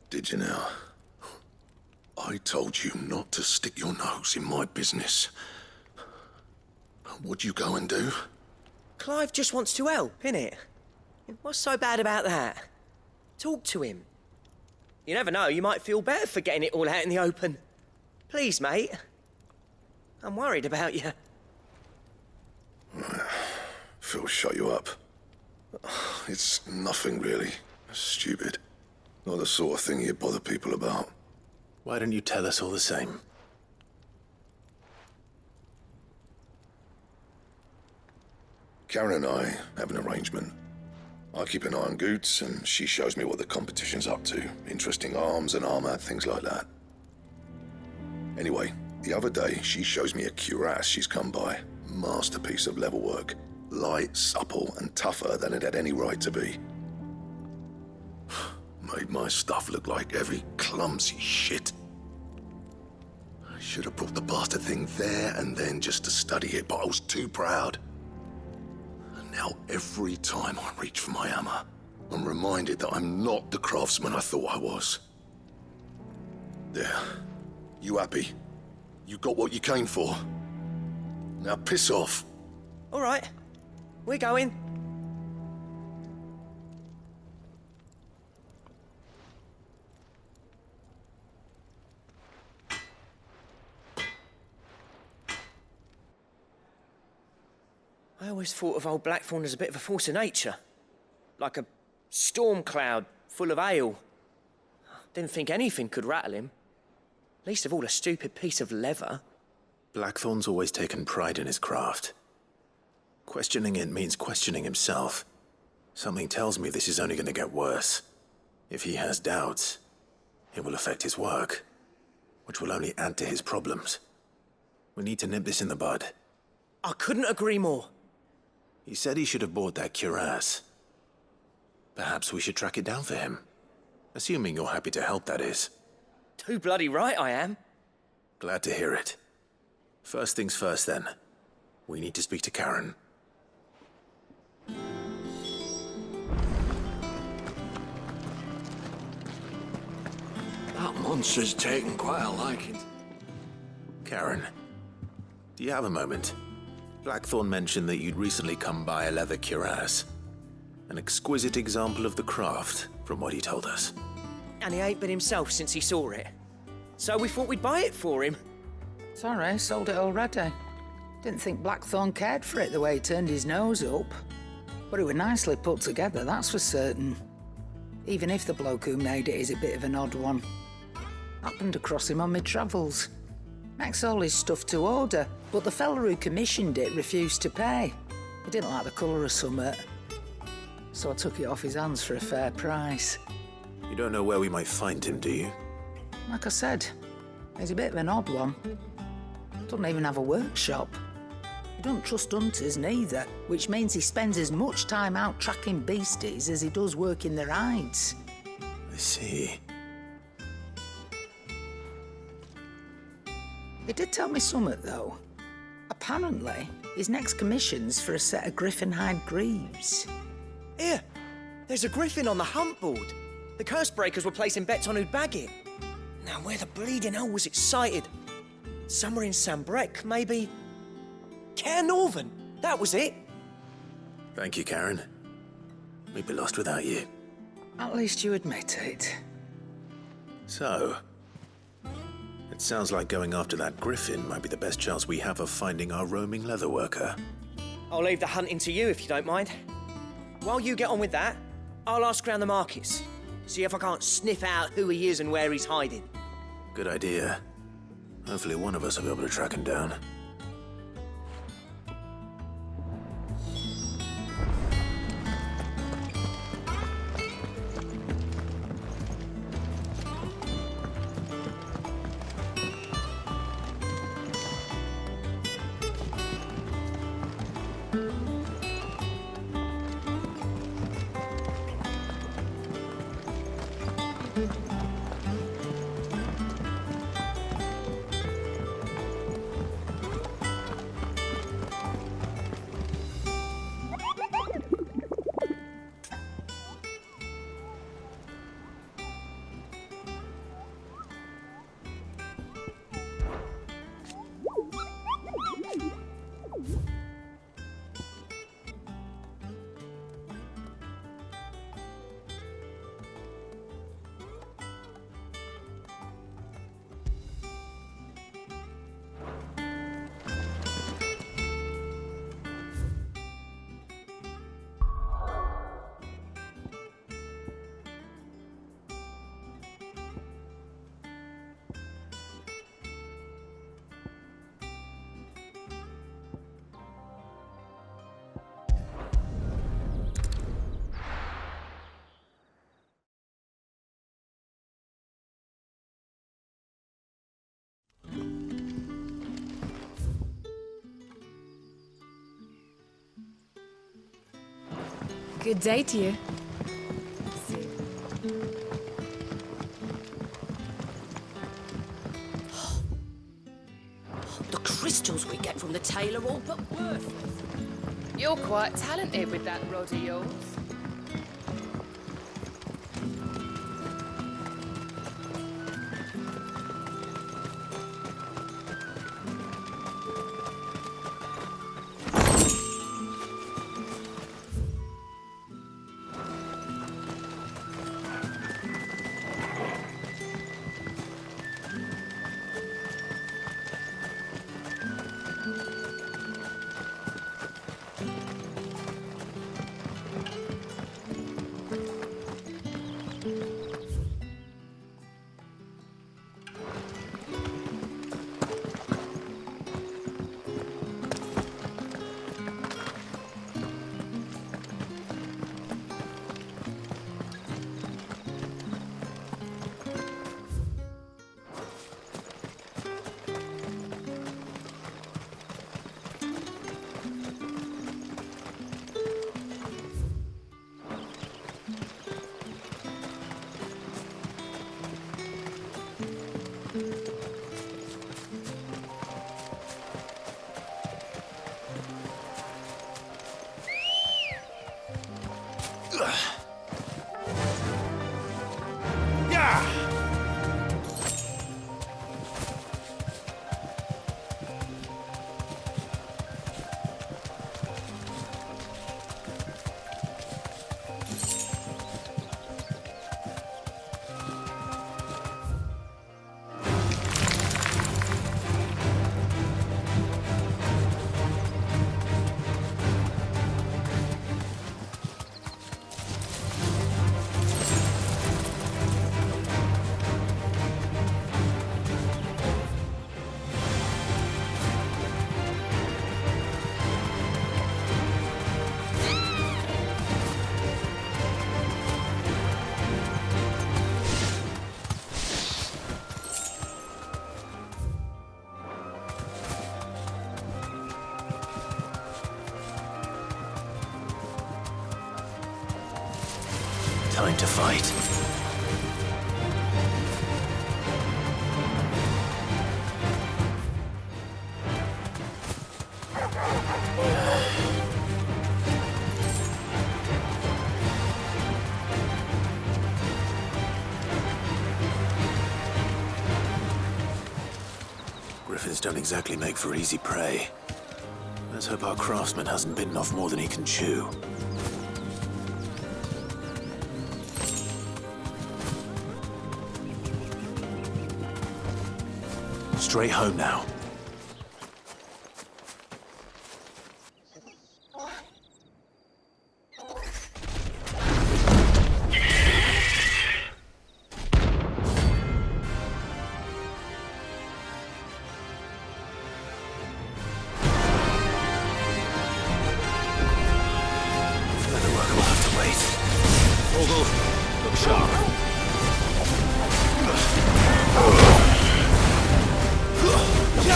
Did you now? I told you not to stick your nose in my business. What'd you go and do? Clive just wants to help, innit? What's so bad about that? Talk to him. You never know, you might feel better for getting it all out in the open. Please, mate. I'm worried about you. Phil shut you up. It's nothing really. Stupid. Not the sort of thing you bother people about. Why don't you tell us all the same? Karen and I have an arrangement. I keep an eye on Goots, and she shows me what the competition's up to. Interesting arms and armor, things like that. Anyway, the other day, she shows me a cuirass she's come by. Masterpiece of level work. Light, supple, and tougher than it had any right to be. Made my stuff look like heavy, clumsy shit. I should have brought the bastard thing there and then just to study it, but I was too proud. And now every time I reach for my hammer, I'm reminded that I'm not the craftsman I thought I was. There. You happy? You got what you came for. Now piss off. All right. We're going. I always thought of old Blackthorn as a bit of a force of nature. Like a storm cloud full of ale. Didn't think anything could rattle him. Least of all a stupid piece of leather. Blackthorn's always taken pride in his craft. Questioning it means questioning himself. Something tells me this is only going to get worse. If he has doubts, it will affect his work, which will only add to his problems. We need to nip this in the bud. I couldn't agree more. He said he should have bought that cuirass. Perhaps we should track it down for him. Assuming you're happy to help, that is. Too bloody right I am. Glad to hear it. First things first, then. We need to speak to Karen. That monster's taken quite a liking. Karen, do you have a moment? Blackthorn mentioned that you'd recently come by a leather cuirass. An exquisite example of the craft, from what he told us. And he ain't been himself since he saw it. So we thought we'd buy it for him. Sorry, sold it already. Didn't think Blackthorn cared for it the way he turned his nose up. But it was nicely put together, that's for certain. Even if the bloke who made it is a bit of an odd one. Happened across him on my travels. Makes all his stuff to order, but the fella who commissioned it refused to pay. He didn't like the colour of summit. So I took it off his hands for a fair price. You don't know where we might find him, do you? Like I said, he's a bit of an odd one. Doesn't even have a workshop. He don't trust hunters neither, which means he spends as much time out tracking beasties as he does working their hides. I see. He did tell me something, though. Apparently, his next commission's for a set of griffin hide greaves. Here, there's a griffin on the hunt board. The curse breakers were placing bets on who'd bag it. Now, where the bleeding hell was it sighted? Somewhere in Sambrec, maybe... Caer Northern, that was it. Thank you, Karen. We'd be lost without you. At least you admit it. So, it sounds like going after that griffin might be the best chance we have of finding our roaming leatherworker. I'll leave the hunting to you if you don't mind. While you get on with that, I'll ask around the markets. See if I can't sniff out who he is and where he's hiding. Good idea. Hopefully one of us will be able to track him down. Good day to you. The crystals we get from the tail are all but worthless. You're quite talented with that rod of yours. Time to fight. Griffins don't exactly make for easy prey. Let's hope our craftsman hasn't bitten off more than he can chew. Straight home now. Yeah!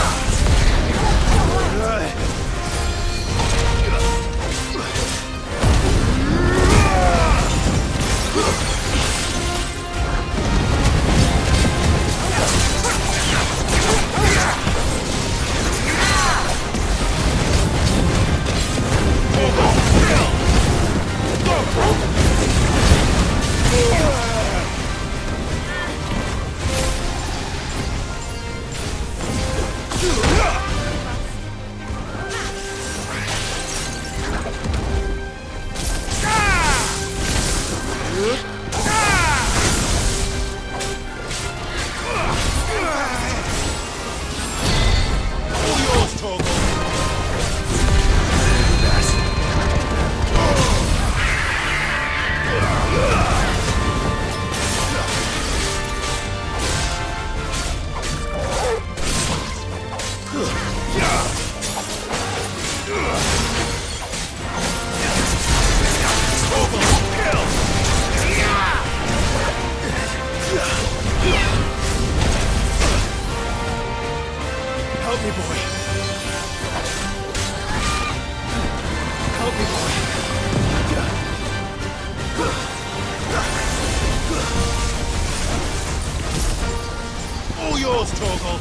yours, Torgal!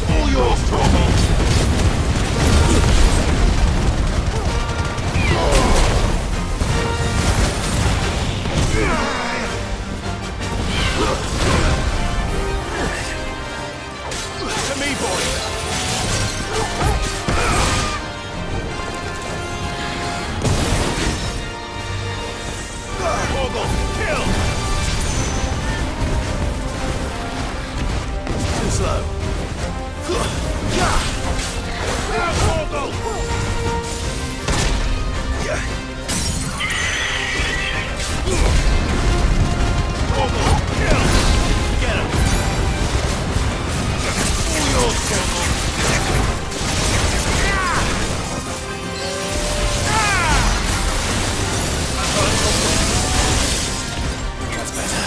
All yours, Torgal! To me, boy! Torgal, kill! Too slow. Now, Torgal! Torgal, kill! Get him! All yours, Torgal! That's better.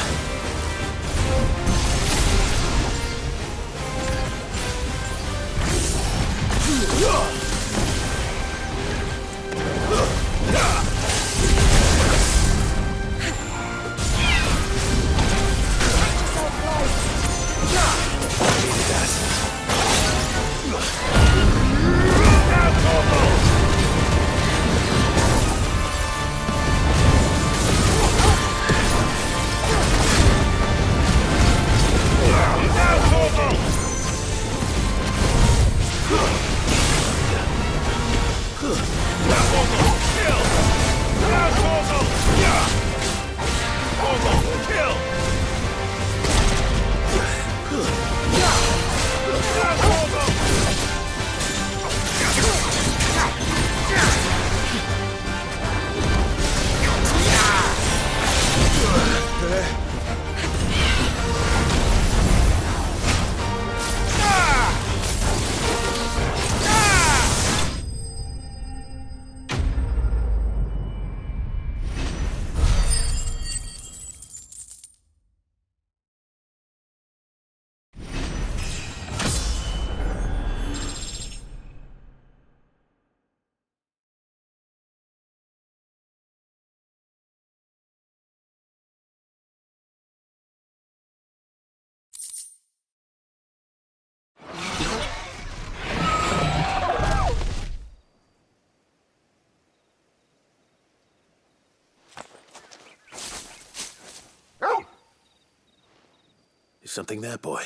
Is something there, boy?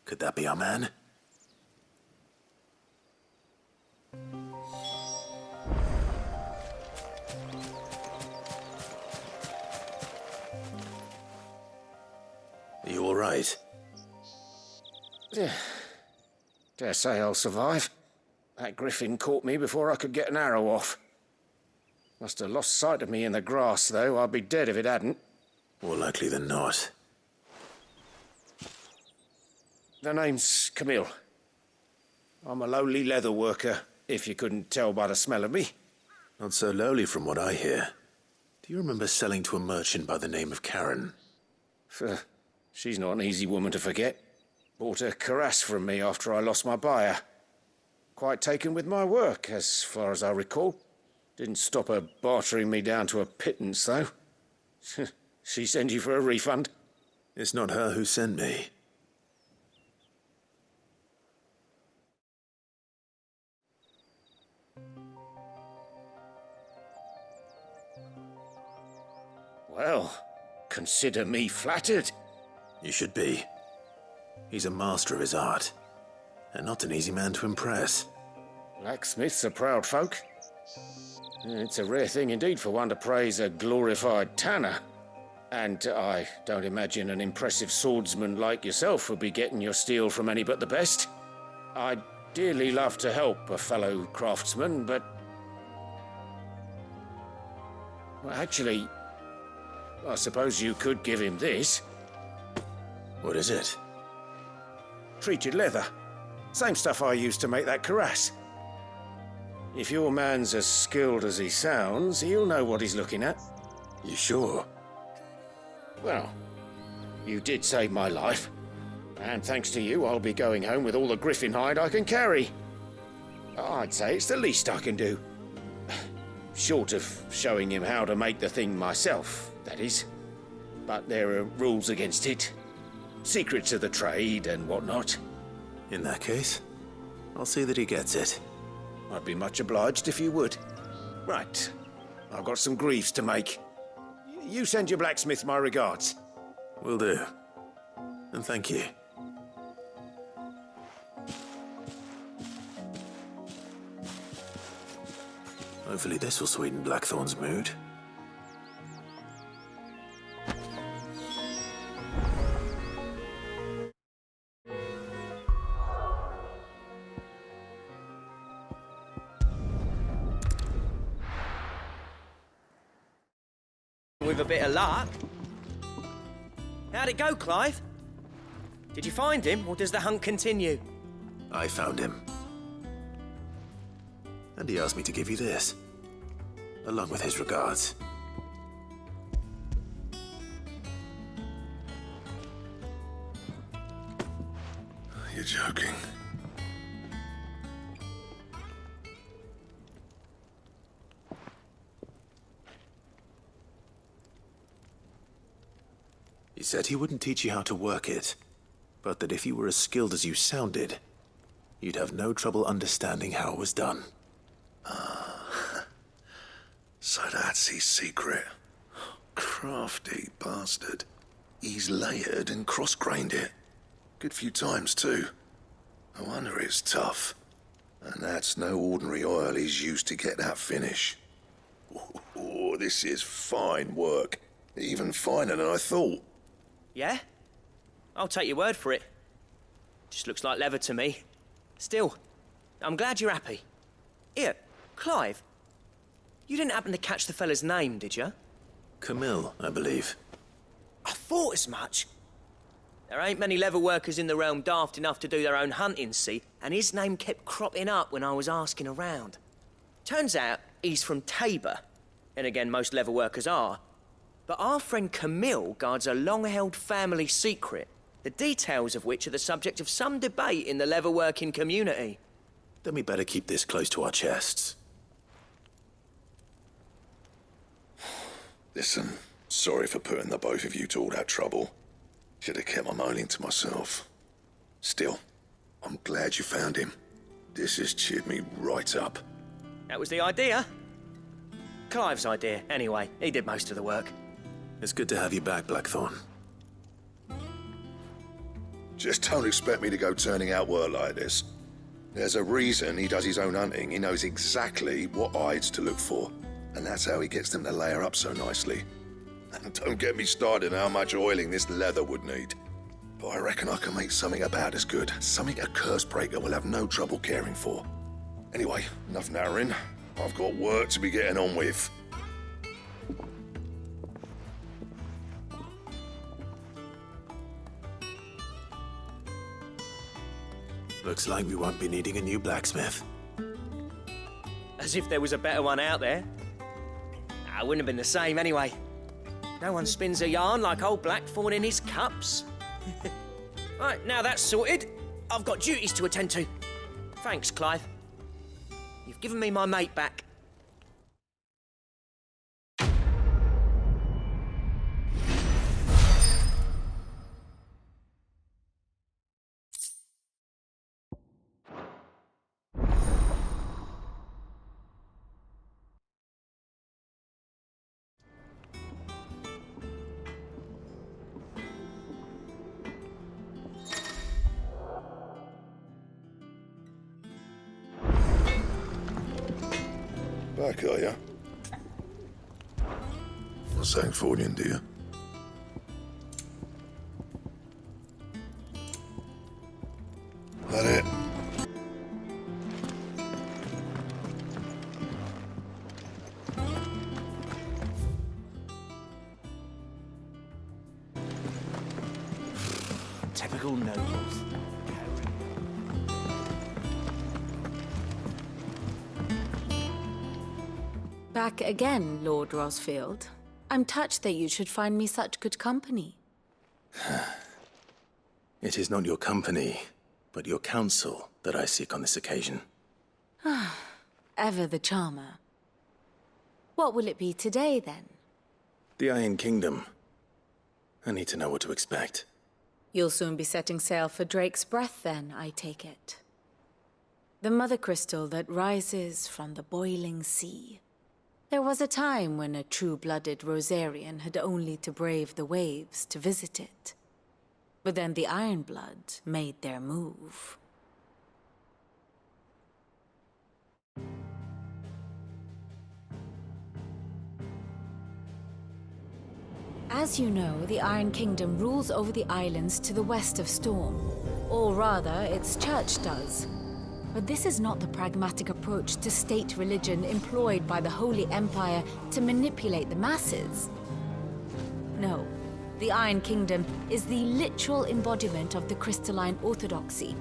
Could that be our man? Are you all right? Dare say I'll survive. That griffin caught me before I could get an arrow off. Must have lost sight of me in the grass, though. I'd be dead if it hadn't. More likely than not. The name's Camille. I'm a lowly leather worker, if you couldn't tell by the smell of me. Not so lowly from what I hear. Do you remember selling to a merchant by the name of Karen? She's not an easy woman to forget. Bought a cuirass from me after I lost my buyer. Quite taken with my work, as far as I recall. Didn't stop her bartering me down to a pittance, though. She send you for a refund? It's not her who sent me. Well, consider me flattered. You should be. He's a master of his art, and not an easy man to impress. Blacksmiths are proud folk. It's a rare thing indeed for one to praise a glorified tanner. And I don't imagine an impressive swordsman like yourself would be getting your steel from any but the best. I'd dearly love to help a fellow craftsman, but... well, actually, I suppose you could give him this. What is it? Treated leather. Same stuff I used to make that cuirass. If your man's as skilled as he sounds, he'll know what he's looking at. You sure? Well, you did save my life. And thanks to you, I'll be going home with all the griffin hide I can carry. I'd say it's the least I can do. Short of showing him how to make the thing myself, that is. But there are rules against it. Secrets of the trade and whatnot. In that case, I'll see that he gets it. I'd be much obliged if you would. Right. I've got some greaves to make. You send your blacksmith my regards. Will do. And thank you. Hopefully this will sweeten Blackthorn's mood. With a bit of luck. How'd it go, Clive? Did you find him, or does the hunt continue? I found him. And he asked me to give you this, along with his regards. You're joking. He said he wouldn't teach you how to work it, but that if you were as skilled as you sounded, you'd have no trouble understanding how it was done. So that's his secret. Crafty bastard. He's layered and cross-grained it. Good few times, too. No wonder it's tough. And that's no ordinary oil he's used to get that finish. Oh, this is fine work. Even finer than I thought. Yeah? I'll take your word for it. Just looks like leather to me. Still, I'm glad you're happy. Here, Clive. You didn't happen to catch the fella's name, did you? Camille, I believe. I thought as much. There ain't many leather workers in the realm daft enough to do their own hunting, see? And his name kept cropping up when I was asking around. Turns out he's from Tabor. And again, most leather workers are. But our friend Camille guards a long-held family secret, the details of which are the subject of some debate in the leather-working community. Then we better keep this close to our chests. Listen, sorry for putting the both of you to all that trouble. Should have kept my moaning to myself. Still, I'm glad you found him. This has cheered me right up. That was the idea. Clive's idea, anyway. He did most of the work. It's good to have you back, Blackthorn. Just don't expect me to go turning out work like this. There's a reason he does his own hunting. He knows exactly what hides to look for. And that's how he gets them to layer up so nicely. And don't get me started on how much oiling this leather would need. But I reckon I can make something about as good. Something a Cursebreaker will have no trouble caring for. Anyway, enough narrowing. I've got work to be getting on with. Looks like we won't be needing a new blacksmith. As if there was a better one out there. It wouldn't have been the same anyway. No one spins a yarn like old Blackthorn in his cups. Right, now that's sorted, I've got duties to attend to. Thanks, Clive. You've given me my mate back. Back, are you? Not saying Fordian, do you? That it? Typical nobles. Back again, Lord Rosfield. I'm touched that you should find me such good company. It is not your company, but your counsel that I seek on this occasion. Ever the charmer. What will it be today, then? The Iron Kingdom. I need to know what to expect. You'll soon be setting sail for Drake's Breath, then, I take it. The mother crystal that rises from the boiling sea. There was a time when a true-blooded Rosarian had only to brave the waves to visit it. But then the Ironblood made their move. As you know, the Iron Kingdom rules over the islands to the west of Storm. Or rather, its church does. But this is not the pragmatic approach to state religion employed by the Holy Empire to manipulate the masses. No, the Iron Kingdom is the literal embodiment of the crystalline orthodoxy.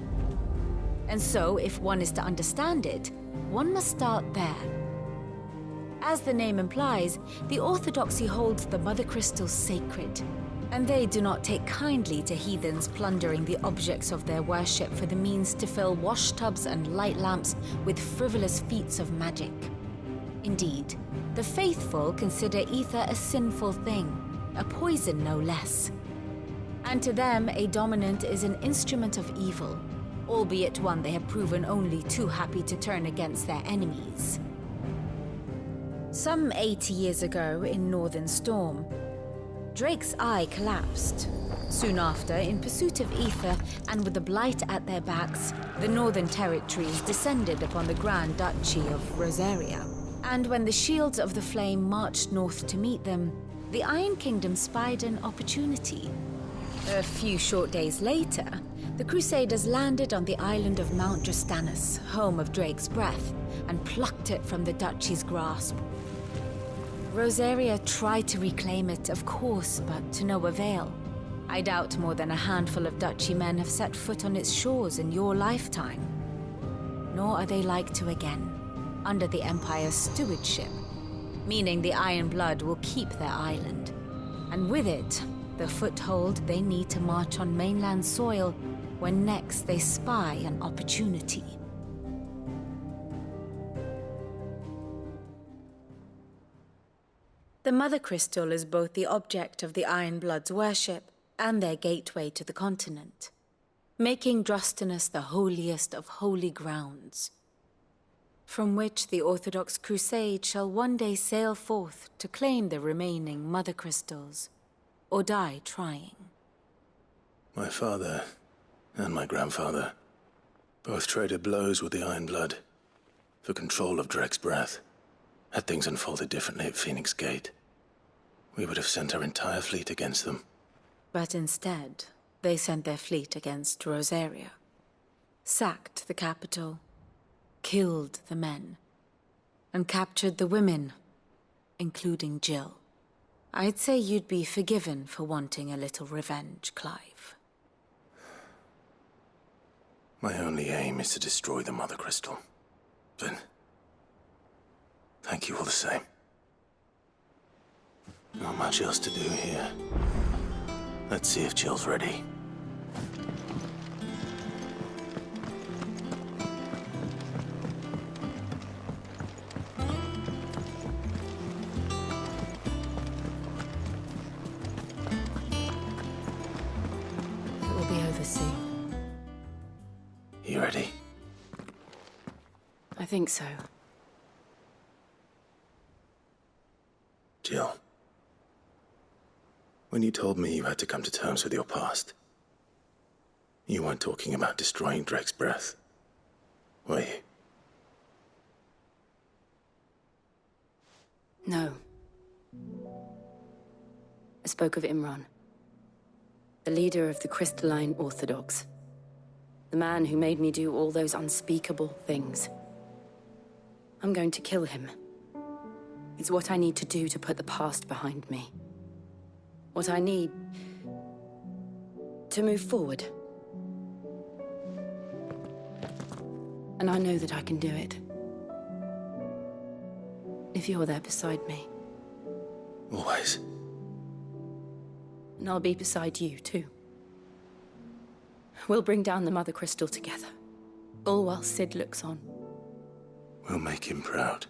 And so, if one is to understand it, one must start there. As the name implies, the orthodoxy holds the mother crystals sacred, and they do not take kindly to heathens plundering the objects of their worship for the means to fill washtubs and light lamps with frivolous feats of magic. Indeed, the faithful consider ether a sinful thing, a poison no less. And to them, a dominant is an instrument of evil, albeit one they have proven only too happy to turn against their enemies. Some 80 years ago in Northern Storm, Drake's eye collapsed. Soon after, in pursuit of ether and with the blight at their backs, the Northern Territories descended upon the Grand Duchy of Rosaria. And when the Shields of the Flame marched north to meet them, the Iron Kingdom spied an opportunity. A few short days later, the Crusaders landed on the island of Mount Drastanus, home of Drake's Breath, and plucked it from the Duchy's grasp. Rosaria tried to reclaim it, of course, but to no avail. I doubt more than a handful of Duchy men have set foot on its shores in your lifetime. Nor are they like to again, under the Empire's stewardship, meaning the Iron Blood will keep their island, and with it, the foothold they need to march on mainland soil when next they spy an opportunity. The Mother Crystal is both the object of the Iron Blood's worship and their gateway to the continent, making Drastanus the holiest of holy grounds, from which the Orthodox Crusade shall one day sail forth to claim the remaining Mother Crystals, or die trying. My father and my grandfather both traded blows with the Iron Blood for control of Drake's Breath. Had things unfolded differently at Phoenix Gate, we would have sent our entire fleet against them. But instead, they sent their fleet against Rosaria, sacked the capital, killed the men, and captured the women, including Jill. I'd say you'd be forgiven for wanting a little revenge, Clive. My only aim is to destroy the Mother Crystal. But thank you all the same. Not much else to do here. Let's see if Jill's ready. It will be over soon. You ready? I think so. Jill, when you told me you had to come to terms with your past, you weren't talking about destroying Drake's Breath, were you? No. I spoke of Imran, the leader of the Crystalline Orthodox. The man who made me do all those unspeakable things. I'm going to kill him. It's what I need to do to put the past behind me. What I need to move forward. And I know that I can do it. If you're there beside me. Always. And I'll be beside you, too. We'll bring down the Mother Crystal together. All while Sid looks on. We'll make him proud.